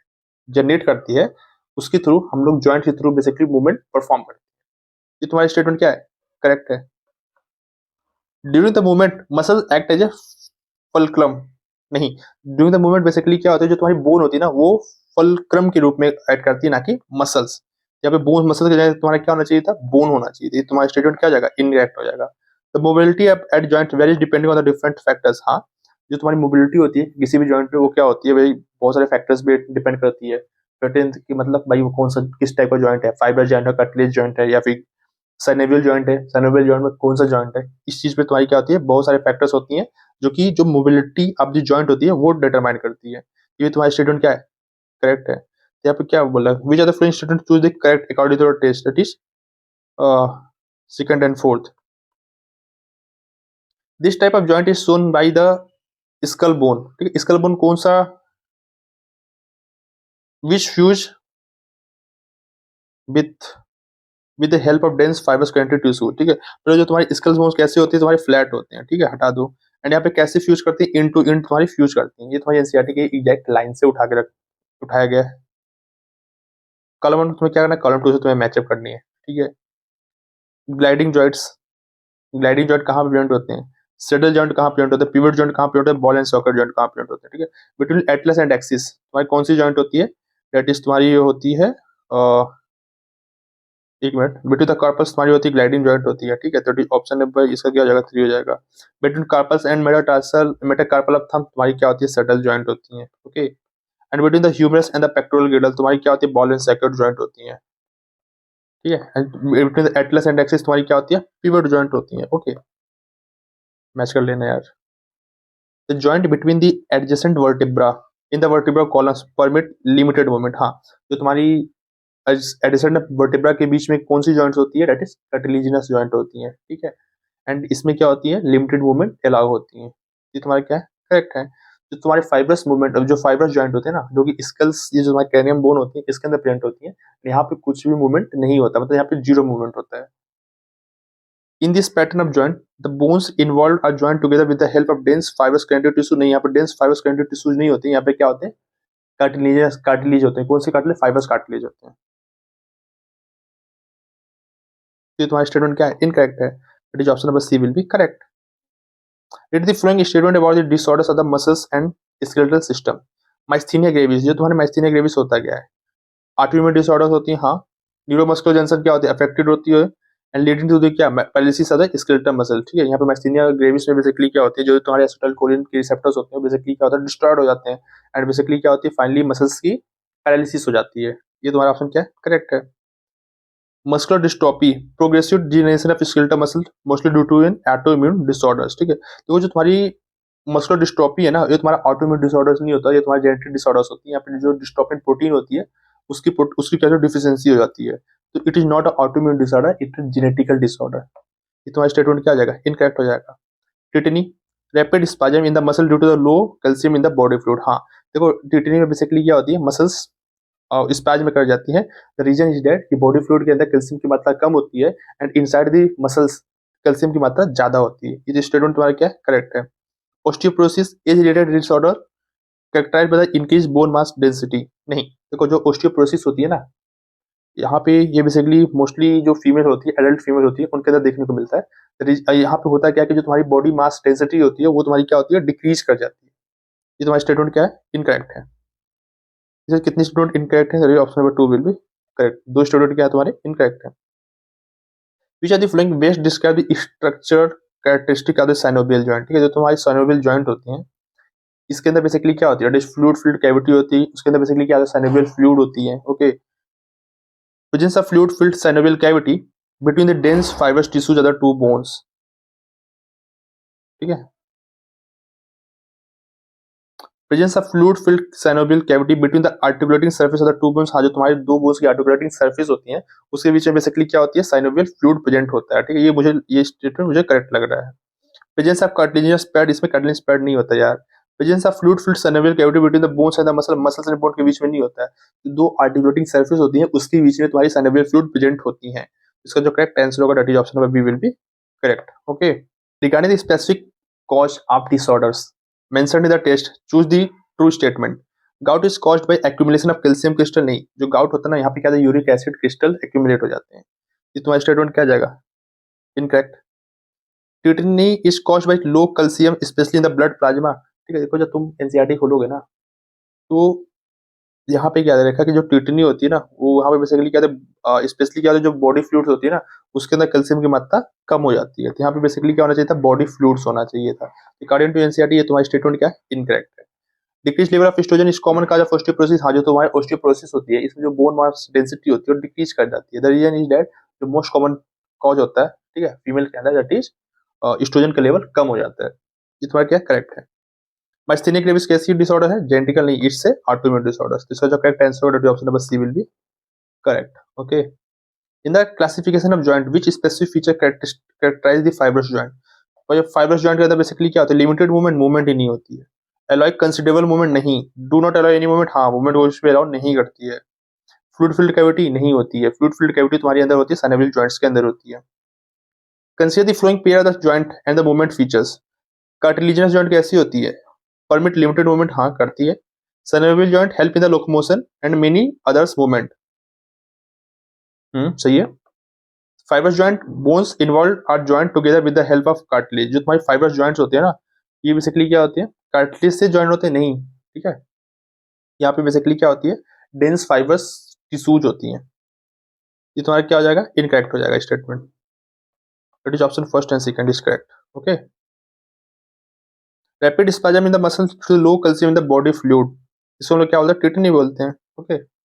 जनरेट करती है, उसके थ्रू हम लोग जॉइंट के थ्रू बेसिकली मूवमेंट परफॉर्म करते हैं। ये तुम्हारी स्टेटमेंट क्या है, करेक्ट है। During the movement muscle act as a fulcrum, नहीं, ड्यूरिंग द मूवमेंट बेसिकली क्या होता है, जो तुम्हारी बोन होती है ना वो फलक्रम के रूप में एक्ट करती है, ना कि मसल्स। यहाँ पे बोन मसल के जगह तुम्हारा क्या होना चाहिए था, बोन होना चाहिए था। ये तुम्हारा स्टेटमेंट क्या हो जाएगा, इनकरेक्ट हो जाएगा। The mobility eight joint varies depending on the different factors. हाँ, जो तुम्हारी मोबिलिटी होती है किसी भी जॉइंट पे वो क्या होती है भाई, बहुत सारे फैक्टर्स पे डिपेंड करती है। की मतलब भाई वो कौन सा किस टाइप का जॉइंट है, फाइबर जॉइंट है, कार्टिलेज जॉइंट है, या फिर साइनोवियल जॉइंट है, साइनोवियल जॉइंट में कौन सा जॉइंट है। इस चीज पे तुम्हारी क्या होती है, बहुत सारे फैक्टर्स होती हैं जो कि जो मोबिलिटी ऑफ द जॉइंट होती है वो डिटरमाइन करती है। ये तुम्हारी स्टेटमेंट क्या है, करेक्ट है। यहाँ पे क्या बोला, which are the following statement choose the correct according to your test, that is second and fourth. This type of joint is shown by the skull bone. ठीक है, स्कल बोन कौन सा, which fuse with with the help of dense fibres connected tissue. ठीक है, तो जो तुम्हारी skull bones कैसे होती है, तुम्हारी फ्लैट होते हैं. ठीक है, हटा दो. एंड यहाँ पे कैसे फ्यूज करती है, इन टू इन तुम्हारी फ्यूज करती है. ये तुम्हारी एनसीईआरटी के एग्जैक्ट लाइन से उठाया गया है. कॉलम 1 तुम्हें क्या करना है, कॉलम 2 से तुम्हें मैचअप करनी है. ठीक है, ग्लाइडिंग जॉइंट्स, ग्लाइडिंग जॉइंट कहाँ पे प्रेजेंट होते हैं, सेडल जॉइंट कहाँ प्रेजेंट होते हैं, पिवट जॉइंट कहाँ प्रेजेंट होते हैं, बॉल एंड सॉकेट जॉइंट कहाँ प्रेजेंट होते हैं. ठीक है, बिटवीन एटलस एंड एक्सिस तुम्हारी कौन सी जॉइंट होती है, दैट इज तुम्हारी ये होती है एक मिनट, बिटवीन द कार्पस तुम्हारी होती है ग्लाइडिंग जॉइंट होती है. ठीक है, तो ऑप्शन नंबर इसका क्या हो जाएगा, 3 हो जाएगा. Between carpus and metatarsal metacarpal of thumb तुम्हारी क्या होती है, सेटल जॉइंट होती है. Okay, and between the humerus and the pectoral girdle तुम्हारी क्या होती है, बॉल एंड सॉकेट जॉइंट होती है. ठीक है, and between the Atlas and axis तुम्हारी क्या होती है, पिवट जॉइंट होती है. ओके, मैच कर लेना यार. The joint between the adjacent vertebra in the vertebra columns permit limited movement. हाँ, जो तुम्हारी एडजेसेंट वर्टिब्रा के बीच में कौन सी जॉइंट्स होती है, दैट इज कार्टिलेजिनस जॉइंट होती है. ठीक है, एंड इसमें क्या होती है, लिमिटेड मूवमेंट अलाउ होती है. ये तुम्हारा क्या है, करेक्ट है. जो तुम्हारे फाइब्रस मूवमेंट, जो फाइब्रस जॉइंट होते हैं ना, जो कि स्कल्स, ये जो हमारे क्रैनियम बोन होती है इसके अंदर प्रेजेंट होती है, यहाँ पे कुछ भी मूवमेंट नहीं होता, मतलब यहाँ पे जीरो मूवमेंट होता है. In this pattern of joint the bones involve are joint together with the help of dense fibrous connective tissue. नहीं, यहाँ पे डेंस फाइब्रस कनेक्टिव टिश्यूज नहीं होते, यहाँ पे क्या होते हैं, कार्टिलेज होते हैं. कौन से कार्टिलेज, फाइब्रस कार्टिलेज होते हैं. तो तुम्हारा स्टेटमेंट क्या है, इनकरेक्ट है. It is option number C will be correct. Read the following statement about the disorders of the muscles and skeletal system. Myasthenia gravis, जो तुम्हारे माइस्थीनिया ग्रेविस होता क्या है, ऑटोइम्यून डिसऑर्डर्स होती है. हाँ, न्यूरोमस्कुलर जंक्शन क्या होती है, अफेक्टेड होती है एंड लीडिंग टू द क्या, paralysis of the skeletal muscle. ठीक है, यहाँ पे माइस्थीनिया ग्रेविस में बेसिकली क्या होती है, जो तुम्हारे एसिटाइलकोलिन के रिसेप्टर्स होते हैं बेसिकली क्या होता है, डिस्ट्रॉयड हो जाते हैं. एंड बेसिकली क्या होती है, फाइनली मसल्स की पैरालिसिस हो जाती है. ये तुम्हारा ऑप्शन क्या है, करेक्ट है. Muscular dystrophy progressive degeneration of skeletal muscle mostly due to in autoimmune disorders. ठीक है, तो वो जो तुम्हारी मस्कुलर डिस्ट्रोफी है ना, ये तुम्हारा ऑटोइम्यून डिसऑर्डर्स नहीं होता, ये तुम्हारी जेनेटिक डिसऑर्डर्स होती है. यहाँ पे जो डिस्ट्रोफिन प्रोटीन होती है उसकी क्या डिफिशियंसी हो जाती है. तो it is not a autoimmune disorder, it is genetical disorder. ये तुम्हारा स्टेटमेंट क्या आ जाएगा, इनकरेक्ट हो जाएगा. Tetany rapid spasm in the muscle due to the low calcium in the body fluid. हाँ, देखो टिटनी में बेसिकली क्या होती है, मसल्स स्पैज में कर जाती है. द रीजन इज दैट कि बॉडी फ्लूइड के अंदर कैल्शियम की मात्रा कम होती है and inside the muscles calcium की मात्रा ज्यादा होती है. ये स्टेटमेंट तुम्हारा क्या करेक्ट है. Osteoporosis age related disorder characterized by the increase bone mass density. नहीं, देखो जो ओस्टियोपोरोसिस होती है ना, यहाँ पे ये बेसिकली मोस्टली जो फीमेल होती है, एडल्ट फीमेल होती है, उनके अंदर देखने को मिलता है. यहाँ पे होता क्या है कि जो तुम्हारी बॉडी मास डेंसिटी होती है वो तुम्हारी क्या होती है, डिक्रीज कर जाती है. ये तुम्हारा स्टेटमेंट क्या है, इनकरेक्ट है. इसे कितनी स्टूडेंट इनकरेक्ट है, option number 2 will be correct. 2 student क्या है तुम्हारे, इनकरेक्ट है. Which are the following best describe the structure characteristic of the synovial joint. ठीक है, जो तुम्हारी साइनोवियल जॉइंट होती है इसके अंदर बेसिकली क्या होती है, फ्लूइड फील्ड कैविटी होती है, उसके अंदर बेसिकली क्या होता है, साइनोवियल फ्लूइड होती है. Okay, presence of fluid field synovial cavity between the dense fibrous tissues of the two bones. ठीक है, presence of fluid filled synovial cavity between the articulating surface of the two bones. हाँ, जो तुम्हारी दो bones की articulating surface होती है उसके बीच में बेसिकली क्या होती है, साइनोवियल फ्लूइड प्रेजेंट होता है. ठीक है, ये स्टेटमेंट मुझे करेक्ट लग रहा है. प्रेजेंस ऑफ कार्टिलेजिनस पैड, इसमें कार्टिलेजिनस पैड नहीं होता यार. Presence of fluid filled synovial cavity between the bones and the muscles and bone के बीच में नहीं होता है. दो आर्टिकुलेटिंग सर्फेस होती है उसके बीच में तुम्हारी साइनोवियल फ्लूइड प्रेजेंट होती है. इसका जो करेक्ट आंसर होगा that is option number B will be correct. Okay, regarding the specific cause of disorders mentioned in the test choose the true statement. Gout is caused by accumulation of calcium crystal. नहीं, जो gout होता है ना, यहाँ पे क्या है, uric acid crystal accumulate हो जाते हैं. ये तुम्हारा स्टेटमेंट क्या जाएगा, incorrect. Tetany is caused by low calcium specially in the blood plasma. ठीक है, देखो जब तुम एनसीईआरटी खोलोगे ना, तो यहाँ पे क्या देखा कि जो टिटनी होती है ना, वो वहाँ पे बेसिकली क्या है, स्पेशली क्या है, जो बॉडी फ्लूइड्स होती है ना उसके अंदर कैल्शियम की मात्रा कम हो जाती है. तो यहाँ पे बेसिकली क्या होना चाहिए था, बॉडी फ्लूइड्स होना चाहिए था. अकॉर्डिंग टू एनसीईआरटी ये तुम्हारी स्टेटमेंट क्या है, इनकरेक्ट है. Decrease level of oestrogen is common cause of osteoporosis. हाँ, जो तुम्हारी ऑस्टियोपोरोसिस होती है इसमें जो बोन मास डेंसिटी होती है वो डिक्रीज कर जाती है. द रीजन इज दैट जो मोस्ट कॉमन कॉज होता है, ठीक है, फीमेल के अंदर, दैट इज एस्ट्रोजन का लेवल कम हो जाता है. ये तुम्हारा क्या करेक्ट है. माइस्थेनिया ग्रेविस कैसी डिसऑर्डर है? जेनेटिकल नहीं, इट्स से ऑटोइम्यून डिसऑर्डर्स। इसका जो करेक्ट आंसर होगा option number C will be correct. Okay, in the classification of joint which specific feature characterize the fibrous joint. और ये फाइब्रस जॉइंट के अंदर बेसिकली क्या होता है? लिमिटेड मूवमेंट, मूवमेंट ही नहीं होती है। अलाउ कंसिडरेबल मूवमेंट नहीं, do not allow any movement, हाँ मूवमेंट वो इसमें अलाउ नहीं करती है। फ्लूइड फिल्ड कैविटी नहीं होती है, फ्लूइड फिल्ड कैविटी तुम्हारे अंदर होती है सनेविल जॉइंट्स के अंदर होती है। Consider the following pair of the joint and the movement features. Cartilaginous joint कैसी होती है? परमिट लिमिटेड मूवमेंट, हाँ करती है। Synovial joint help in the locomotion and many others movement, सही है। Fibrous joint bones involve are joint together with the help of cartilage. जो तुम्हारी फाइबरस जॉइंट्स होते हैं ना, ये बेसिकली क्या होती है? कार्टिलेज से जॉइंट होते हैं नहीं, ठीक है। यहाँ पे बेसिकली क्या होती है? डेंस फाइबरस टिश्यूज होती हैं। ये तुम्हारा क्या हो जाएगा? इनकरेक्ट हो जाएगा statement. It is option first and second is correct. Okay, rapid spasm in the muscle through low calcium in the body fluid, इसको हम लोग क्या बोलते हैं? टिटनी बोलते हैं। ओके,